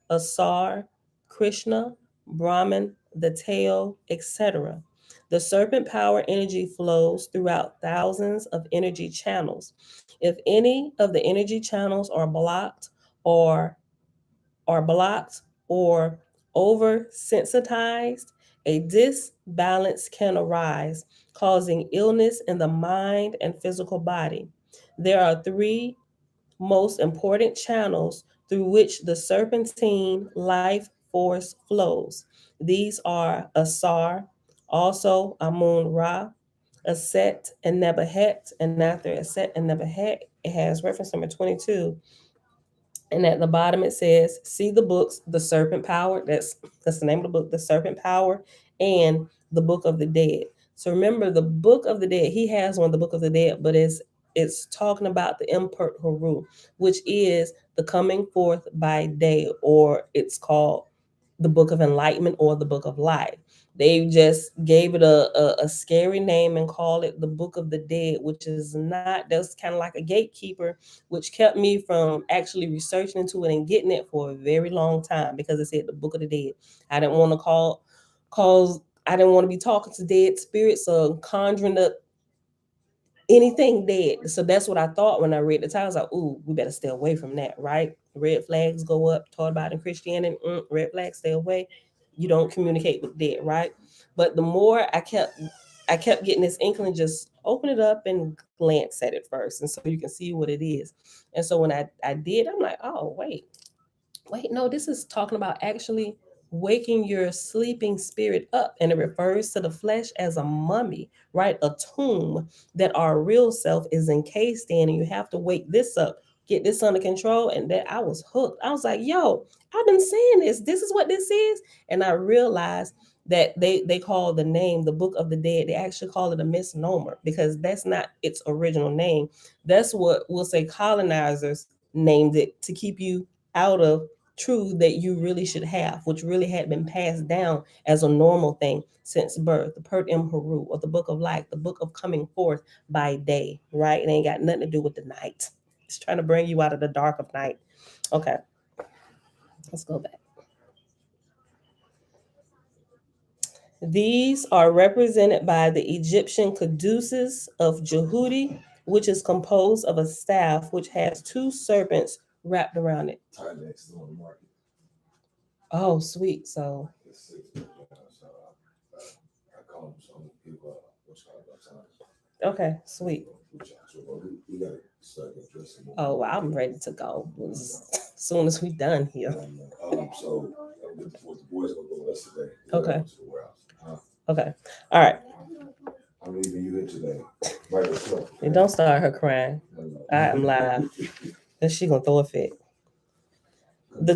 Asar, Krishna, Brahman, the tail, etc. The serpent power energy flows throughout thousands of energy channels. If any of the energy channels or blocked or oversensitized, a disbalance can arise, causing illness in the mind and physical body. There are three most important channels through which the serpentine life force flows. These are Asar, also Amun Ra, Aset, and Nebahet. And after Aset and Nebahet, it has reference number 22, and at the bottom it says, see the books, The Serpent Power. That's the name of the book, The Serpent Power and the Book of the Dead. So remember, the Book of the Dead, he has one, the Book of the Dead, but it's talking about the Impert Haru, which is the coming forth by day, or it's called the Book of Enlightenment or the Book of Life. They just gave it a scary name and called it the Book of the Dead, which is not, that's kind of like a gatekeeper, which kept me from actually researching into it and getting it for a very long time, because it said the Book of the Dead. I didn't want to cause, I didn't want to be talking to dead spirits or conjuring up anything dead. So that's what I thought when I read the title. I was like, ooh, we better stay away from that, right? Red flags go up, taught about in Christianity, red flags, stay away. You don't communicate with dead, right? But the more I kept getting this inkling, just open it up and glance at it first. And so you can see what it is. And so when I did, I'm like, oh, wait, no, this is talking about actually waking your sleeping spirit up. And it refers to the flesh as a mummy, right? A tomb that our real self is encased in. And you have to wake this up, get this under control. And that I was hooked. I was like, yo, I've been saying this. This is what this is. And I realized that they call the name the Book of the Dead. They actually call it a misnomer, because that's not its original name. That's what we'll say colonizers named it to keep you out of truth that you really should have, which really had been passed down as a normal thing since birth. The Pert M. Haru, or the Book of Life, the book of coming forth by day, right? It ain't got nothing to do with the night. It's trying to bring you out of the dark of night. Okay, let's go back. These are represented by the Egyptian caduceus of Jehudi, which is composed of a staff which has two serpents wrapped around it. Oh, sweet. So okay, sweet. Oh, well, I'm ready to go as soon as we done here. Okay. Okay. All right. I'm leaving you here today. By yourself. And don't start her crying. I am live. And she gonna throw a fit. The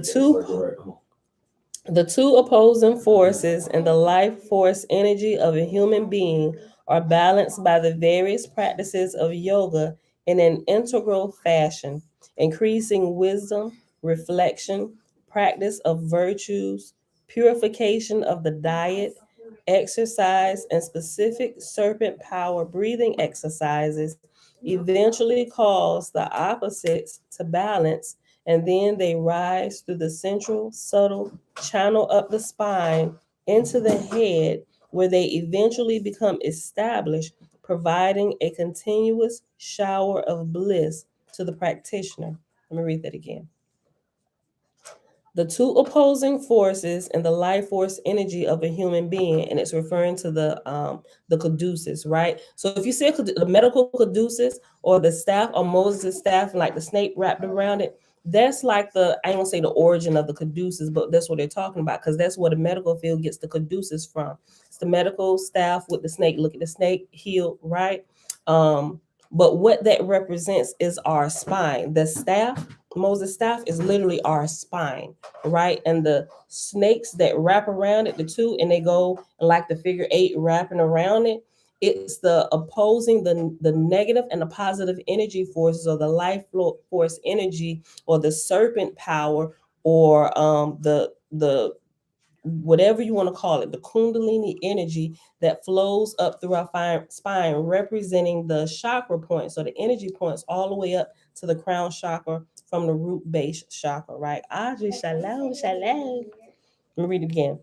two opposing forces in the life force energy of a human being are balanced by the various practices of yoga in an integral fashion, increasing wisdom, reflection, practice of virtues, purification of the diet, exercise, and specific serpent power breathing exercises eventually cause the opposites to balance, and then they rise through the central subtle channel up the spine into the head, where they eventually become established, providing a continuous shower of bliss to the practitioner. Let me read that again. The two opposing forces in the life force energy of a human being, and it's referring to the caduceus, right? So if you see the medical caduceus or the staff or Moses' staff, like the snake wrapped around it, that's like I ain't gonna say the origin of the caduceus, but that's what they're talking about, because that's where the medical field gets the caduceus from. It's the medical staff with the snake. Look at the snake healed, right? But what that represents is our spine. The staff, Moses' staff, is literally our spine, right? And the snakes that wrap around it, the two, and they go like the figure eight wrapping around it. It's the opposing the negative and the positive energy forces, or the life force energy, or the serpent power, or the whatever you want to call it, the kundalini energy that flows up through our spine, representing the chakra points, or the energy points, all the way up to the crown chakra from the root base chakra, right? Audrey, shalom, shalom. Let me read it again.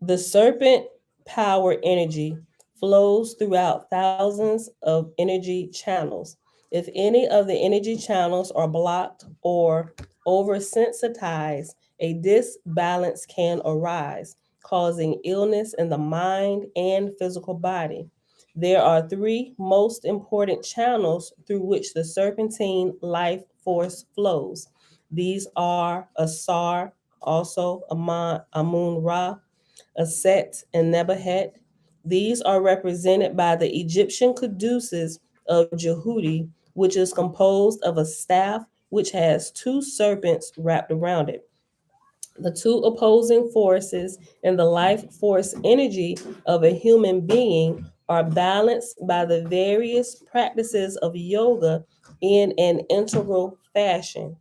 The serpent power energy flows throughout thousands of energy channels. If any of the energy channels are blocked or oversensitized, a disbalance can arise, causing illness in the mind and physical body. There are three most important channels through which the serpentine life force flows. These are Asar, also Amun Ra, Aset, and Nebahet. These are represented by the Egyptian caduceus of Jehudi, which is composed of a staff which has two serpents wrapped around it. The two opposing forces in the life force energy of a human being are balanced by the various practices of yoga in an integral fashion,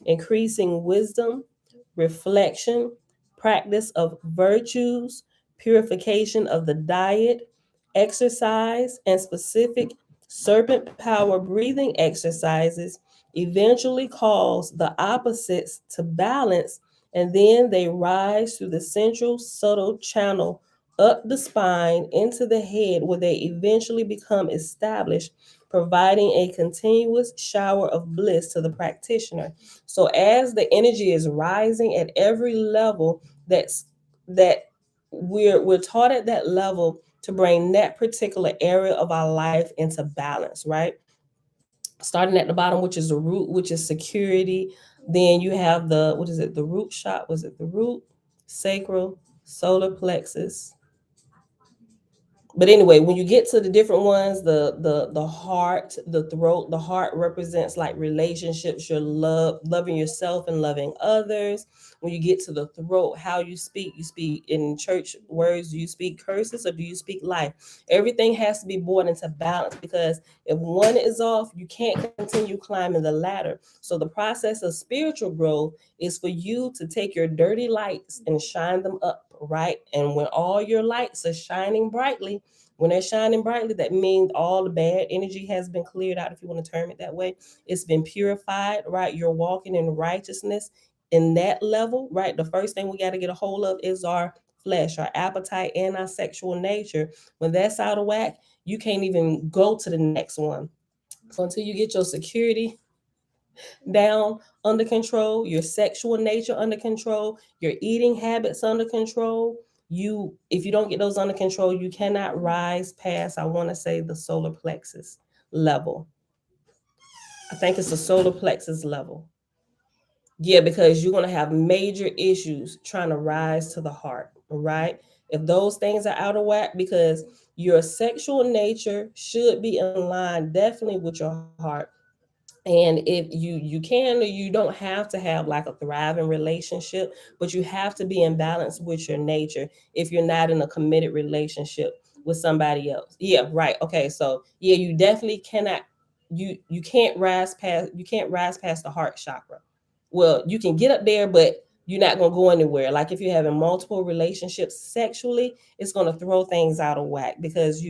increasing wisdom, reflection, practice of virtues, purification of the diet, exercise, and specific serpent power breathing exercises eventually cause the opposites to balance, and then they rise through the central subtle channel up the spine into the head where they eventually become established, providing a continuous shower of bliss to the practitioner. So as the energy is rising at every level, that we're taught at that level to bring that particular area of our life into balance, right? Starting at the bottom, which is the root, which is security. Then you have the, what is it, the root shot? Was it the root, sacral, solar plexus? But anyway, when you get to the different ones, the heart, the throat, the heart represents like relationships, your love, loving yourself and loving others. When you get to the throat, how you speak in church words, do you speak curses or do you speak life? Everything has to be brought into balance, because if one is off, you can't continue climbing the ladder. So the process of spiritual growth is for you to take your dirty lights and shine them up, right? And when all your lights are shining brightly, when they're shining brightly, that means all the bad energy has been cleared out, if you want to term it that way. It's been purified, right? You're walking in righteousness in that level, right? The first thing we got to get a hold of is our flesh, our appetite, and our sexual nature. When that's out of whack, you can't even go to the next one. So until you get your security down under control, your sexual nature under control, your eating habits under control, you, if you don't get those under control, you cannot rise past, I want to say, the solar plexus level. I think it's the solar plexus level. Yeah, because you're going to have major issues trying to rise to the heart, right? If those things are out of whack, because your sexual nature should be in line definitely with your heart. And if you can, or you don't have to have like a thriving relationship, but you have to be in balance with your nature if you're not in a committed relationship with somebody else. Yeah, right. Okay, so yeah, you definitely cannot, you can't rise past the heart chakra. Well, you can get up there, but you're not going to go anywhere. Like if you're having multiple relationships sexually, it's going to throw things out of whack, because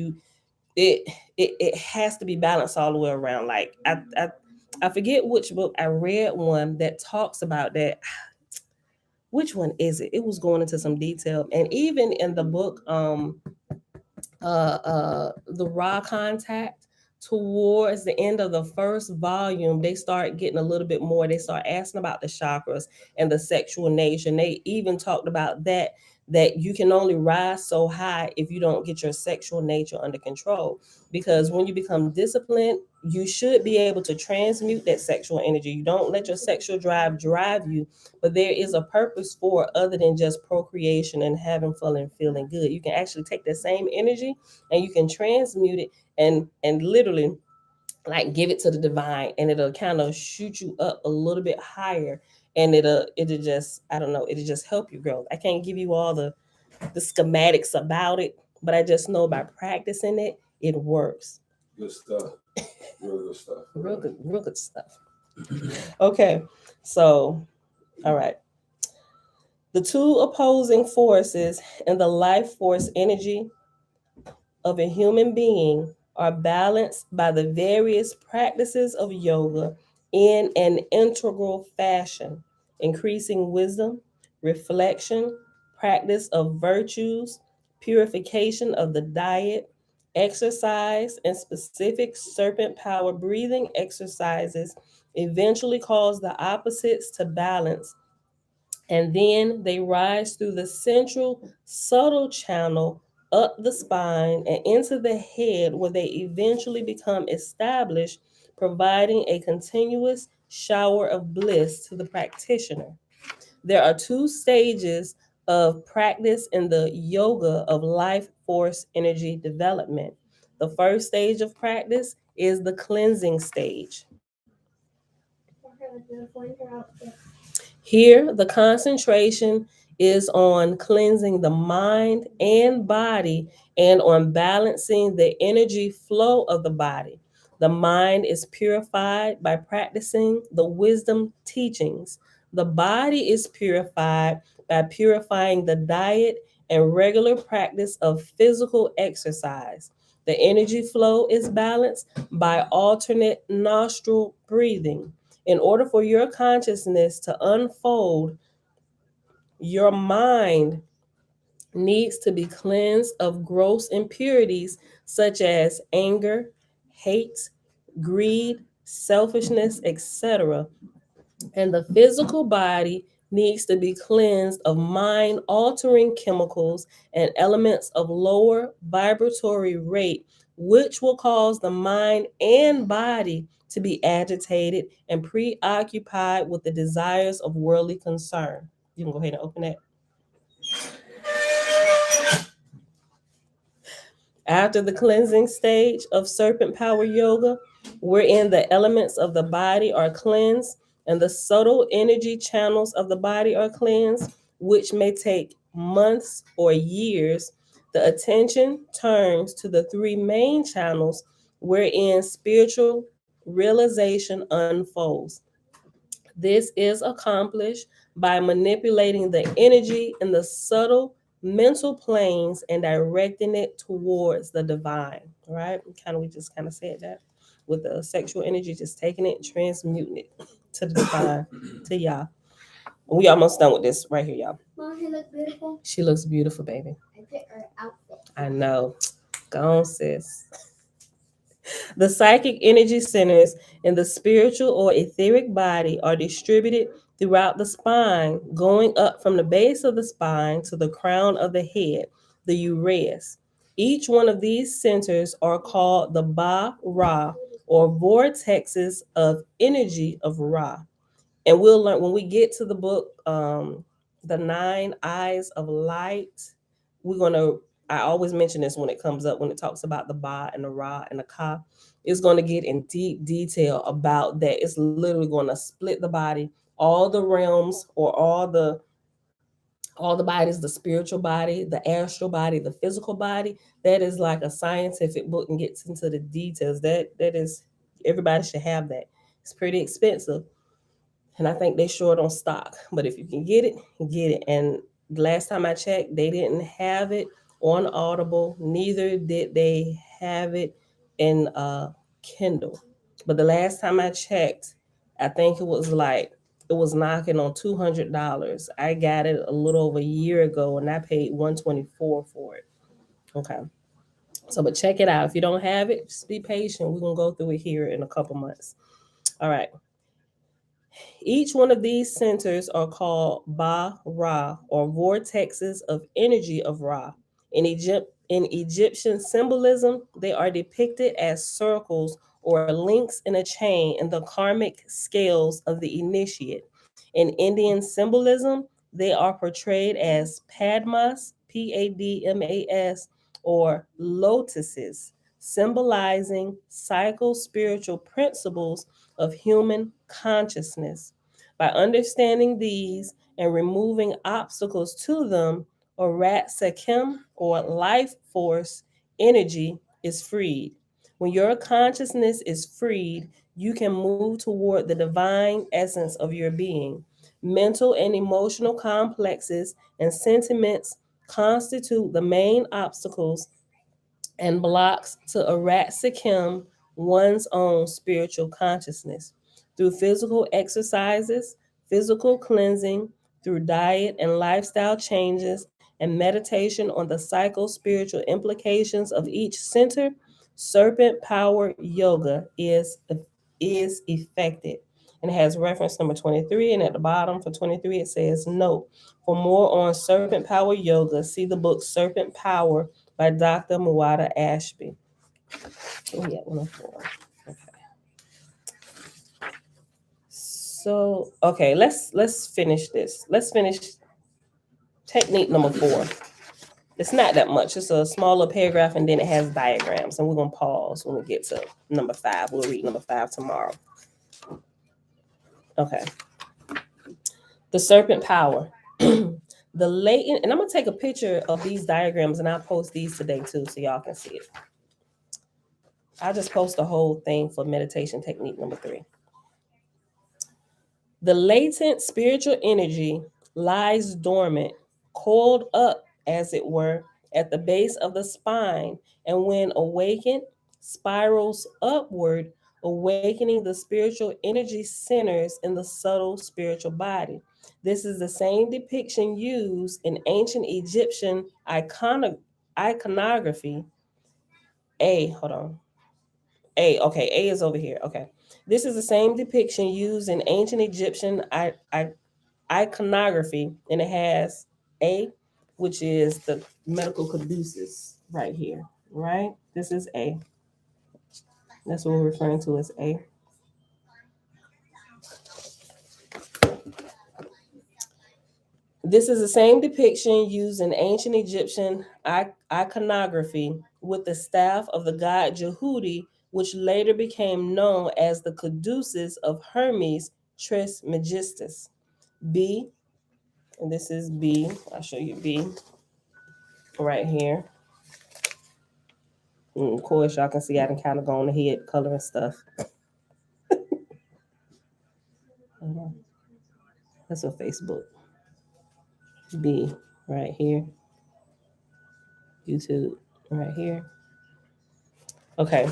it it has to be balanced all the way around. Like I forget which book I read, one that talks about that. Which one is it? It was going into some detail, and even in the book, the raw contact, towards the end of the first volume, they start getting a little bit more. They start asking about the chakras and the sexual nature. And they even talked about that you can only rise so high if you don't get your sexual nature under control. Because when you become disciplined, you should be able to transmute that sexual energy. You don't let your sexual drive you, but there is a purpose for it other than just procreation and having fun and feeling good. You can actually take that same energy and you can transmute it and literally like give it to the divine, and it'll kind of shoot you up a little bit higher, and it'll just, I don't know, it'll just help you grow. I can't give you all the schematics about it, but I just know by practicing it, it works. Good stuff. Real good stuff. Real good stuff. Okay, so all right. The two opposing forces in the life force energy of a human being are balanced by the various practices of yoga in an integral fashion, increasing wisdom, reflection, practice of virtues, purification of the diet, exercise, and specific serpent power breathing exercises eventually cause the opposites to balance, and then they rise through the central subtle channel up the spine and into the head where they eventually become established, providing a continuous shower of bliss to the practitioner. There are two stages of practice in the yoga of life force energy development. The first stage of practice is the cleansing stage. Here, the concentration is on cleansing the mind and body and on balancing the energy flow of the body. The mind is purified by practicing the wisdom teachings. The body is purified by purifying the diet and regular practice of physical exercise. The energy flow is balanced by alternate nostril breathing. In order for your consciousness to unfold, your mind needs to be cleansed of gross impurities such as anger, hate, greed, selfishness, etc. And the physical body needs to be cleansed of mind altering chemicals and elements of lower vibratory rate, which will cause the mind and body to be agitated and preoccupied with the desires of worldly concern. You can go ahead and open that. After the cleansing stage of serpent power yoga, wherein the elements of the body are cleansed and the subtle energy channels of the body are cleansed, which may take months or years, the attention turns to the three main channels wherein spiritual realization unfolds. This is accomplished by manipulating the energy in the subtle mental planes and directing it towards the divine. Right? We just kind of said that with the sexual energy, just taking it, transmuting it to the divine, to y'all. We almost done with this right here, y'all. Mom, she looks beautiful. She looks beautiful, baby. I picked her outfit. I know. Go on, sis. The psychic energy centers in the spiritual or etheric body are distributed throughout the spine, going up from the base of the spine to the crown of the head, the uraeus. Each one of these centers are called the Ba Ra, or vortexes of energy of Ra. And we'll learn when we get to the book, The Nine Eyes of Light. We're gonna. I always mention this when it comes up when it talks about the Ba and the Ra and the Ka. It's going to get in deep detail about that. It's literally going to split the body, all the realms, or all the bodies, the spiritual body, the astral body, the physical body. That is like a scientific book and gets into the details. That is, everybody should have that. It's pretty expensive, and I think they short on stock. But if you can get it, get it. And the last time I checked, they didn't have it on Audible. Neither did they have it in Kindle. But the last time I checked, I think it was knocking on $200. I got it a little over a year ago, and I paid $124 for it. Okay. So, but check it out. If you don't have it, just be patient. We're gonna go through it here in a couple months. All right. Each one of these centers are called Ba Ra, or vortexes of energy of Ra. In Egyptian symbolism, they are depicted as circles or links in a chain in the karmic scales of the initiate. In Indian symbolism, they are portrayed as Padmas, Padmas, or lotuses, symbolizing cycle spiritual principles of human consciousness. By understanding these and removing obstacles to them, or Rat Sekim, or life force energy, is freed. When your consciousness is freed, you can move toward the divine essence of your being. Mental and emotional complexes and sentiments constitute the main obstacles and blocks to Aratsikim one's own spiritual consciousness. Through physical exercises, physical cleansing, through diet and lifestyle changes, and meditation on the psycho spiritual implications of each center, serpent power yoga is effective. And it has reference number 23, and at the bottom for 23 it says note. For more on serpent power yoga, see the book Serpent Power by Dr. Muwada Ashby. Oh yeah, 104. Okay. So okay, let's finish this. Let's finish technique number 4. It's not that much. It's a smaller paragraph and then it has diagrams. And we're gonna pause when we get to number 5. We'll read number 5 tomorrow. Okay. The serpent power. The latent, and I'm going to take a picture of these diagrams and I'll post these today too so y'all can see it. I'll just post the whole thing for meditation technique number 3. The latent spiritual energy lies dormant, coiled up, as it were, at the base of the spine, and when awakened, spirals upward, awakening the spiritual energy centers in the subtle spiritual body. This is the same depiction used in ancient Egyptian iconography. Hold on. A is over here. Okay. This is the same depiction used in ancient Egyptian iconography, and it has A, which is the medical caduceus right here, right? This is A. That's what we're referring to as A. This is the same depiction used in ancient Egyptian iconography with the staff of the god Jehudi, which later became known as the caduceus of Hermes Trismegistus. B, and this is B. I'll show you B right here. And of course, y'all can see I done kind of gone ahead coloring stuff. That's on Facebook. B right here. YouTube right here. Okay.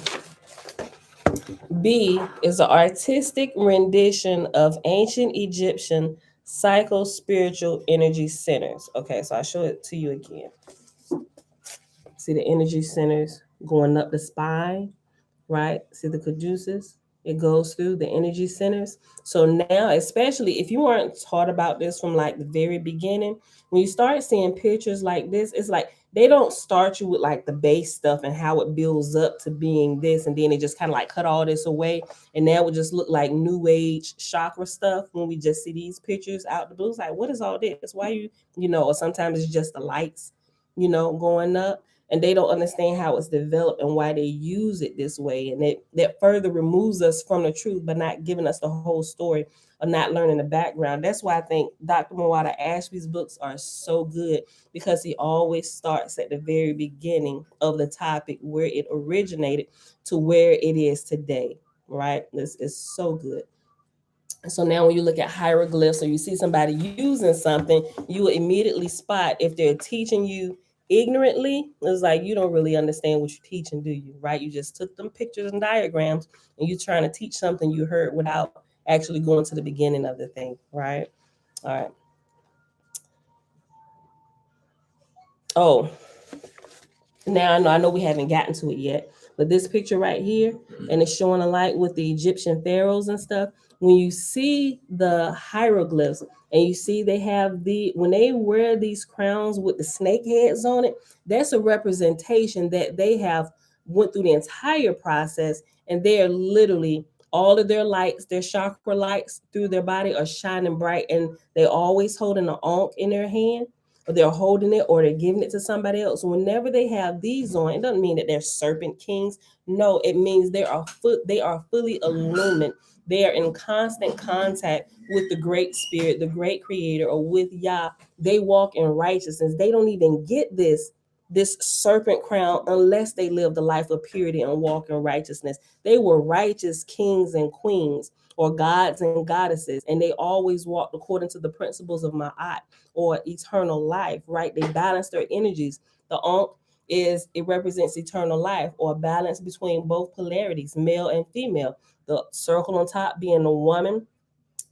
B is an artistic rendition of ancient Egyptian psycho-spiritual energy centers. Okay, so I'll show it to you again. See the energy centers going up the spine, right? See the caduceus? It goes through the energy centers. So now, especially if you weren't taught about this from like the very beginning, when you start seeing pictures like this, it's like they don't start you with like the base stuff and how it builds up to being this, and then they just kind of like cut all this away, and now it would just look like new age chakra stuff when we just see these pictures out the blue. It's like, what is all this? Why or sometimes it's just the lights, going up, and they don't understand how it's developed and why they use it this way. And that further removes us from the truth, but not giving us the whole story or not learning the background. That's why I think Dr. Monroe Ashby's books are so good, because he always starts at the very beginning of the topic, where it originated to where it is today, right? This is so good. So now when you look at hieroglyphs or you see somebody using something, you will immediately spot if they're teaching you ignorantly. It's like, you don't really understand what you're teaching, do you? Right? You just took them pictures and diagrams and you're trying to teach something you heard without actually going to the beginning of the thing, right? All right. Oh, now I know we haven't gotten to it yet, but this picture right here, and it's showing a light with the Egyptian pharaohs and stuff. When you see the hieroglyphs and you see they have when they wear these crowns with the snake heads on it, that's a representation that they have went through the entire process, and they are literally, all of their lights, their chakra lights through their body are shining bright, and they always holding an ankh in their hand, or they're holding it, or they're giving it to somebody else. Whenever they have these on, it doesn't mean that they're serpent kings. No, it means they are fully illumined. They are in constant contact with the great spirit, the great creator, or with Yah. They walk in righteousness. They don't even get this serpent crown unless they live the life of purity and walk in righteousness. They were righteous kings and queens, or gods and goddesses, and they always walked according to the principles of Ma'at, or eternal life, right? They balance their energies. The Ankh it represents eternal life, or a balance between both polarities, male and female. The circle on top being the woman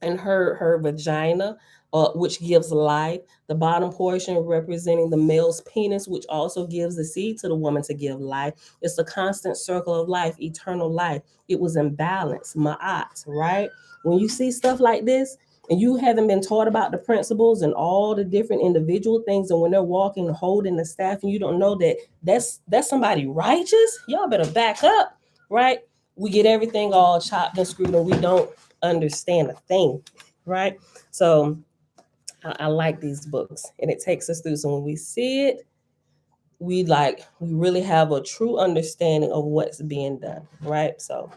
and her vagina, which gives life. The bottom portion representing the male's penis, which also gives the seed to the woman to give life. It's a constant circle of life, eternal life. It was in balance, ma'at, right? When you see stuff like this, and you haven't been taught about the principles and all the different individual things, and when they're walking holding the staff, and you don't know that that's somebody righteous, y'all better back up, right? We get everything all chopped and screwed, and we don't understand a thing, right? So I like these books, and it takes us through. So when we see it, we really have a true understanding of what's being done, right? So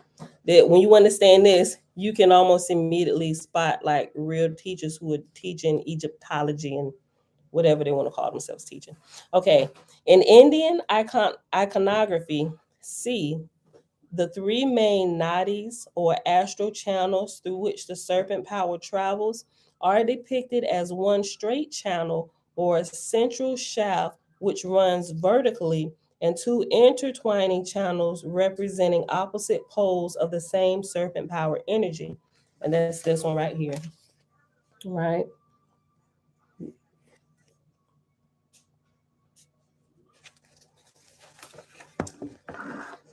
that when you understand this, you can almost immediately spot like real teachers who are teaching Egyptology and whatever they want to call themselves teaching. Okay, in Indian iconography, see the three main nadis or astral channels through which the serpent power travels are depicted as one straight channel or a central shaft which runs vertically, and two intertwining channels representing opposite poles of the same serpent power energy. And that's this one right here, right?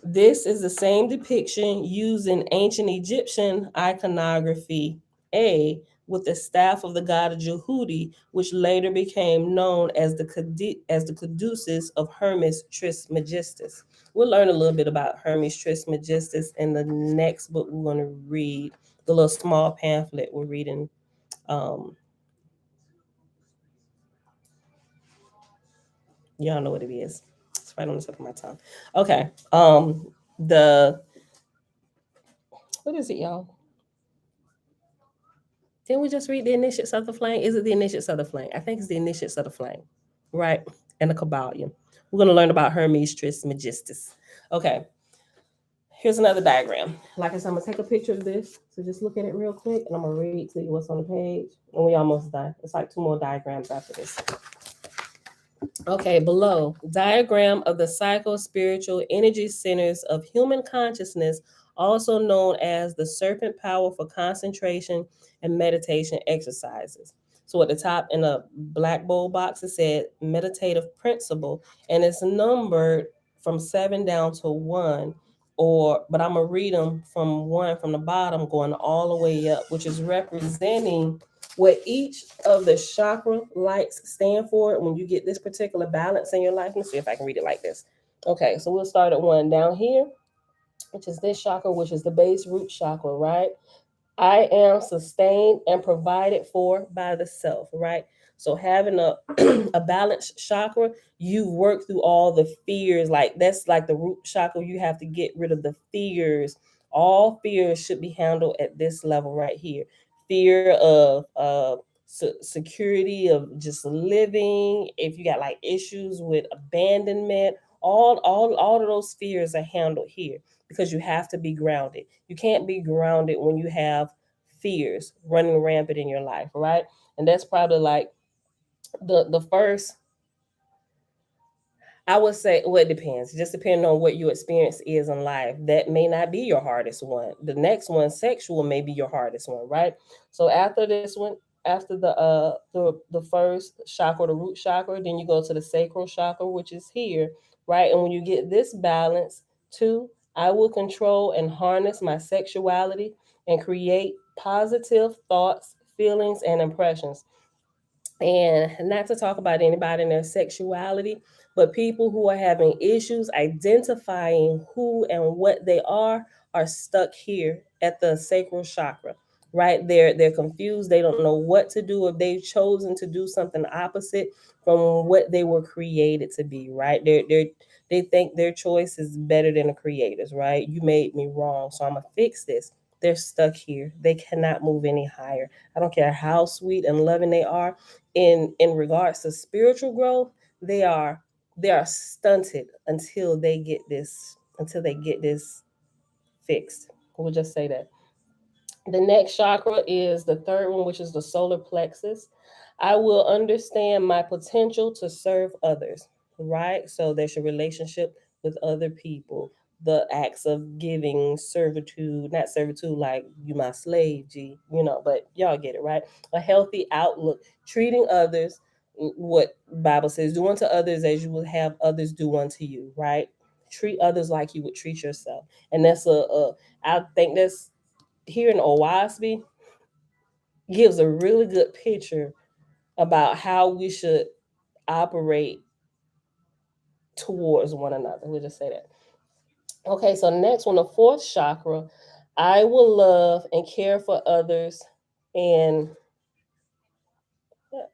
This is the same depiction used in ancient Egyptian iconography A with the staff of the god of Jehudi, which later became known as the caduceus of Hermes Trismegistus. We'll learn a little bit about Hermes Trismegistus in the next book we're going to read, the little small pamphlet we're reading. Um, y'all know what it is. It's right on the tip of my tongue. Okay. The what is it, y'all? Didn't we just read the initiates of the flame? Is it the initiates of the flame? I think it's the initiates of the flame, right? And the Kabbalion. We're going to learn about Hermes Trismegistus. Okay, here's another diagram. Like I said, I'm going to take a picture of this. So just look at it real quick, and I'm going to read to you what's on the page. And we almost done. It's like 2 more diagrams after this. Okay, below, diagram of the psycho-spiritual energy centers of human consciousness, also known as the serpent power for concentration and meditation exercises. So at the top in a black bold box, it said meditative principle, and it's numbered from 7 down to 1, but I'm gonna read them from 1 from the bottom going all the way up, which is representing what each of the chakra lights stand for when you get this particular balance in your life. Let me see if I can read it like this. Okay, so we'll start at 1 down here, which is this chakra, which is the base root chakra, right? I am sustained and provided for by the self, right? So having a a balanced chakra, you work through all the fears. Like that's like the root chakra. You have to get rid of the fears. All fears should be handled at this level right here. Fear of security of just living. If you got like issues with abandonment, all of those fears are handled here because you have to be grounded. You can't be grounded when you have fears running rampant in your life, right? And that's probably like the first. I would say, well, it depends. Just depending on what your experience is in life, that may not be your hardest one. The next one, sexual, may be your hardest one, right? So after this one, after the first chakra, the root chakra, then you go to the sacral chakra, which is here, right? And when you get this balance, two, I will control and harness my sexuality and create positive thoughts, feelings, and impressions. And not to talk about anybody in their sexuality, but people who are having issues identifying who and what they are stuck here at the sacral chakra, right? They're confused. They don't know what to do if they've chosen to do something opposite from what they were created to be, right? They think their choice is better than the creators, right? You made me wrong, so I'm gonna fix this. They're stuck here. They cannot move any higher. I don't care how sweet and loving they are. In regards to spiritual growth, they are stunted until they get this fixed. We'll just say that. The next chakra is the third one, which is the solar plexus. I will understand my potential to serve others, right? So there's a relationship with other people, the acts of giving, servitude, not servitude like you my slave, but y'all get it, right? A healthy outlook, treating others what Bible says, do unto others as you would have others do unto you, right? Treat others like you would treat yourself. And that's I think that's here in Oahspe gives a really good picture about how we should operate towards one another. We'll just say that. Okay, so the next one, the fourth chakra, I will love and care for others, and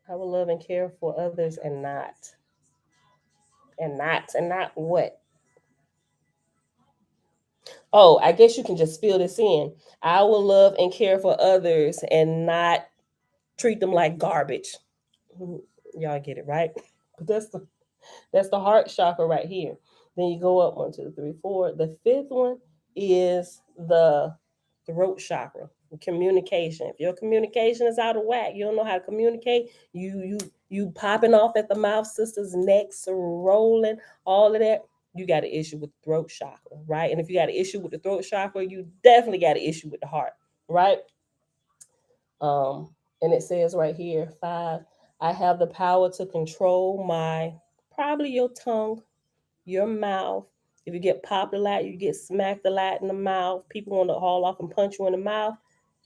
I will love and care for others and not. and not what? Oh, I guess you can just fill this in. I will love and care for others and not treat them like garbage. Y'all get it, right? But that's the heart chakra right here. Then you go up 1, 2, 3, 4. The fifth one is the throat chakra, communication. If your communication is out of whack, you don't know how to communicate. You popping off at the mouth, sisters, necks rolling, all of that. You got an issue with the throat chakra, right? And if you got an issue with the throat chakra, you definitely got an issue with the heart, right? Um, and it says right here, 5, I have the power to control my, probably your tongue, your mouth. If you get popped a lot, you get smacked a lot in the mouth. People want to haul off and punch you in the mouth.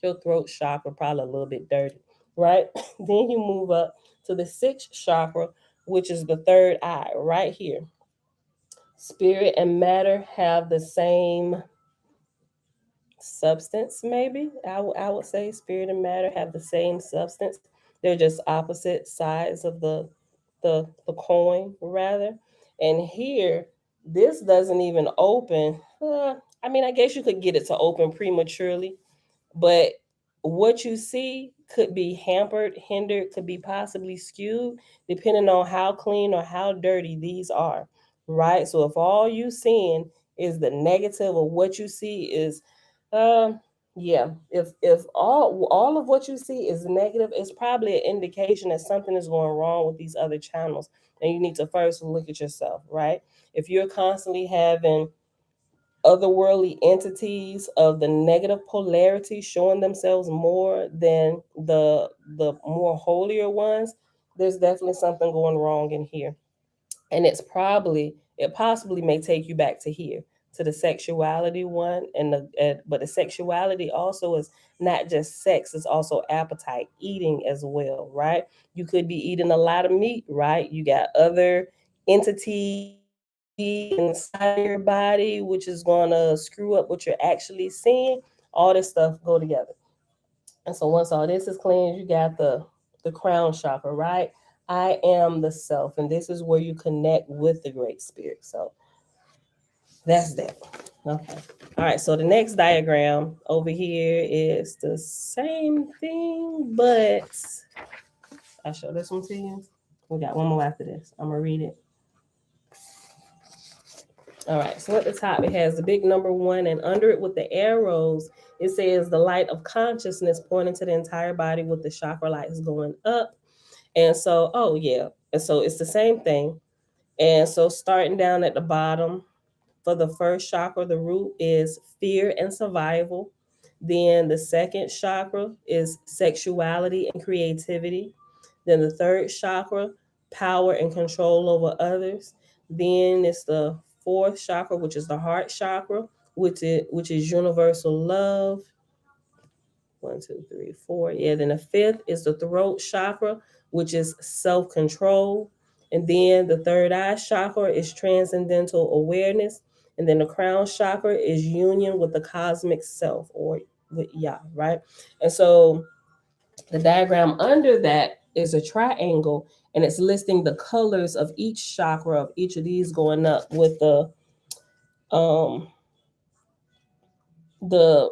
Your throat chakra probably a little bit dirty, right? Then you move up to the sixth chakra, which is the third eye, right here. Spirit and matter have the same substance, maybe. I would say spirit and matter have the same substance. They're just opposite sides of the coin, rather. And here, this doesn't even open. I mean, I guess you could get it to open prematurely, but what you see could be hampered, hindered, could be possibly skewed, depending on how clean or how dirty these are, right? So if all you seeing is the negative, or what you see is, um, yeah, if all of what you see is negative, it's probably an indication that something is going wrong with these other channels, and you need to first look at yourself, right? If you're constantly having otherworldly entities of the negative polarity showing themselves more than the more holier ones, there's definitely something going wrong in here. And it possibly may take you back to here, to the sexuality one. But the sexuality also is not just sex, it's also appetite, eating as well, right? You could be eating a lot of meat, right? You got other entities inside your body, which is going to screw up what you're actually seeing. All this stuff go together. And so once all this is cleansed, you got the crown chakra, right? I am the self, and this is where you connect with the Great Spirit. So that's that. Okay. All right. So the next diagram over here is the same thing, but I'll show this one to you. We got one more after this. I'm gonna read it. All right, so at the top it has the big number 1, and under it with the arrows, it says the light of consciousness pointing to the entire body with the chakra lights going up. And so, oh yeah, and so it's the same thing. And so starting down at the bottom, for the first chakra, the root is fear and survival. Then the second chakra is sexuality and creativity. Then the third chakra, power and control over others. Then it's the fourth chakra, which is the heart chakra, which is universal love. 1, 2, 3, 4. Yeah, then the fifth is the throat chakra, which is self control. And then the third eye chakra is transcendental awareness. And then the crown chakra is union with the cosmic self, or with Yah, right? And so the diagram under that is a triangle, and it's listing the colors of each chakra of each of these going up with um the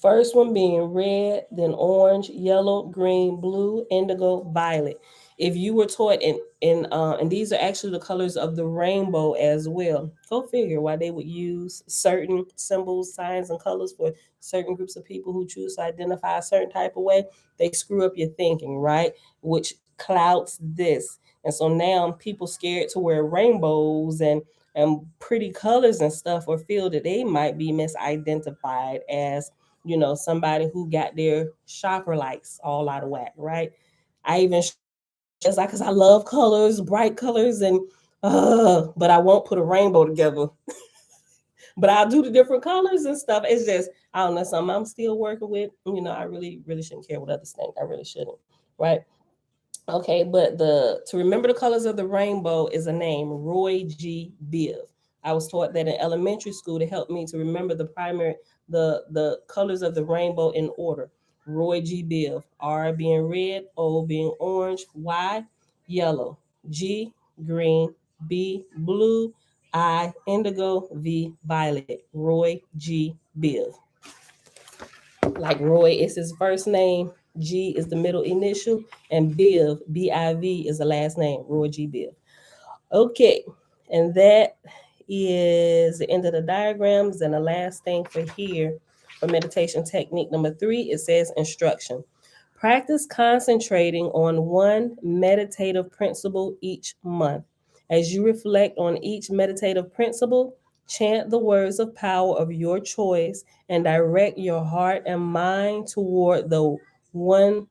first one being red, then orange, yellow, green, blue, indigo, violet. If you were taught and these are actually the colors of the rainbow as well. Go figure why they would use certain symbols, signs, and colors for certain groups of people who choose to identify a certain type of way. They screw up your thinking, right? Which clouds this. And so now people scared to wear rainbows and pretty colors and stuff, or feel that they might be misidentified as, somebody who got their chakra lights all out of whack, right? I even it's like, because I love colors, bright colors, and but I won't put a rainbow together. But I'll do the different colors and stuff. It's just, I don't know, something I'm still working with. I really, really shouldn't care what others think. I really shouldn't, right? Okay, but to remember the colors of the rainbow is a name, Roy G. Biv. I was taught that in elementary school to help me to remember the colors of the rainbow in order. Roy G. Biv. R being red, O being orange, Y yellow, G green, B, blue, I, indigo, V, violet. Roy G. Biv. Like Roy is his first name, G is the middle initial, and Biv, B-I-V, is the last name, Roy G. Biv. Okay, and that is the end of the diagrams. And the last thing for here, for meditation technique number 3, it says instruction. Practice concentrating on one meditative principle each month. As you reflect on each meditative principle, chant the words of power of your choice and direct your heart and mind one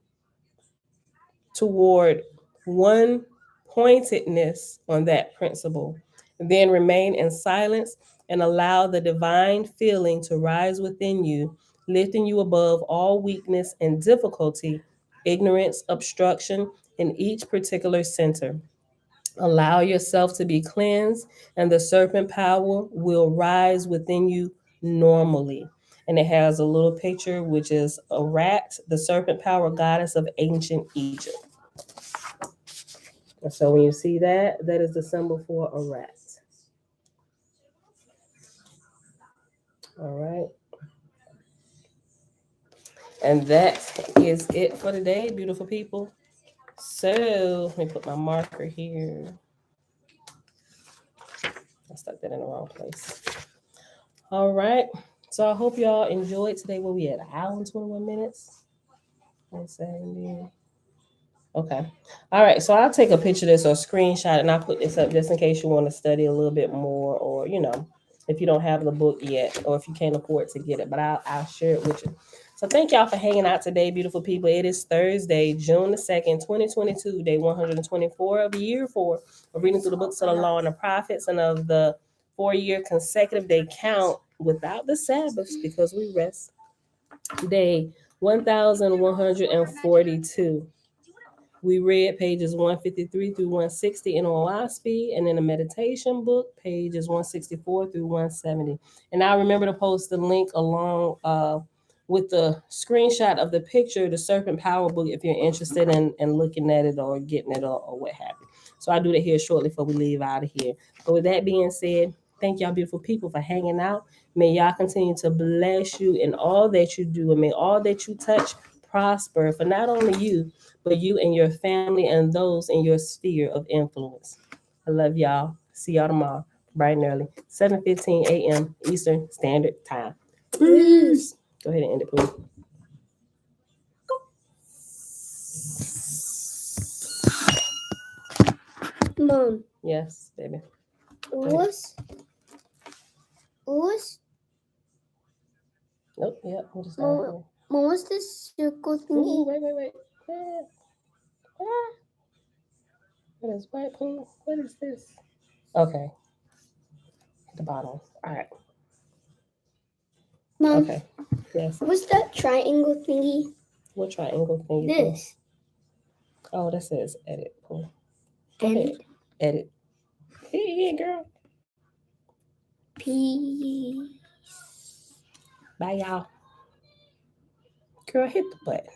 toward one pointedness on that principle. Then remain in silence and allow the divine feeling to rise within you, lifting you above all weakness and difficulty, ignorance, obstruction in each particular center. Allow yourself to be cleansed, and the serpent power will rise within you normally. And it has a little picture, which is a rat, the serpent power goddess of ancient Egypt. And so when you see that, that is the symbol for a rat. All right. And that is it for today, beautiful people. So let me put my marker here. I stuck that in the wrong place. All right. So I hope y'all enjoyed today. Where we at? An hour and 21 minutes. 170. Okay. All right. So I'll take a picture of this or a screenshot and I'll put this up just in case you want to study a little bit more, or, if you don't have the book yet or if you can't afford to get it, but I'll share it with you. So thank y'all for hanging out today, beautiful people. It is Thursday, June the 2nd, 2022, day 124 of year 4 of reading through the books of the Law and the Prophets and of the 4-year consecutive day count without the Sabbaths because we rest. Day 1142. We read pages 153 through 160 in Oahspe, and in the meditation book, pages 164 through 170. And I remember to post the link along with the screenshot of the picture, the Serpent Power book, if you're interested in looking at it or getting it or what have you. So I'll do that here shortly before we leave out of here. But with that being said, thank y'all beautiful people for hanging out. May y'all continue to bless you in all that you do, and may all that you touch prosper for not only you, but you and your family and those in your sphere of influence. I love y'all. See y'all tomorrow, bright and early, 7:15 a.m. Eastern Standard Time. Peace. Go ahead and end it, please. Mom, Yes, baby. what's Nope, yep. What is that? Mom, what's this circle Ooh, thingy? wait. What is what, please? What is this? Okay. At the bottom. All right. Mom, Okay. Yes. what's that triangle thingy? What triangle thing you This. pull? Oh, that says edit. Pull. Go ahead. Edit. Hey, girl. Peace. Bye, y'all. Girl, hit the button.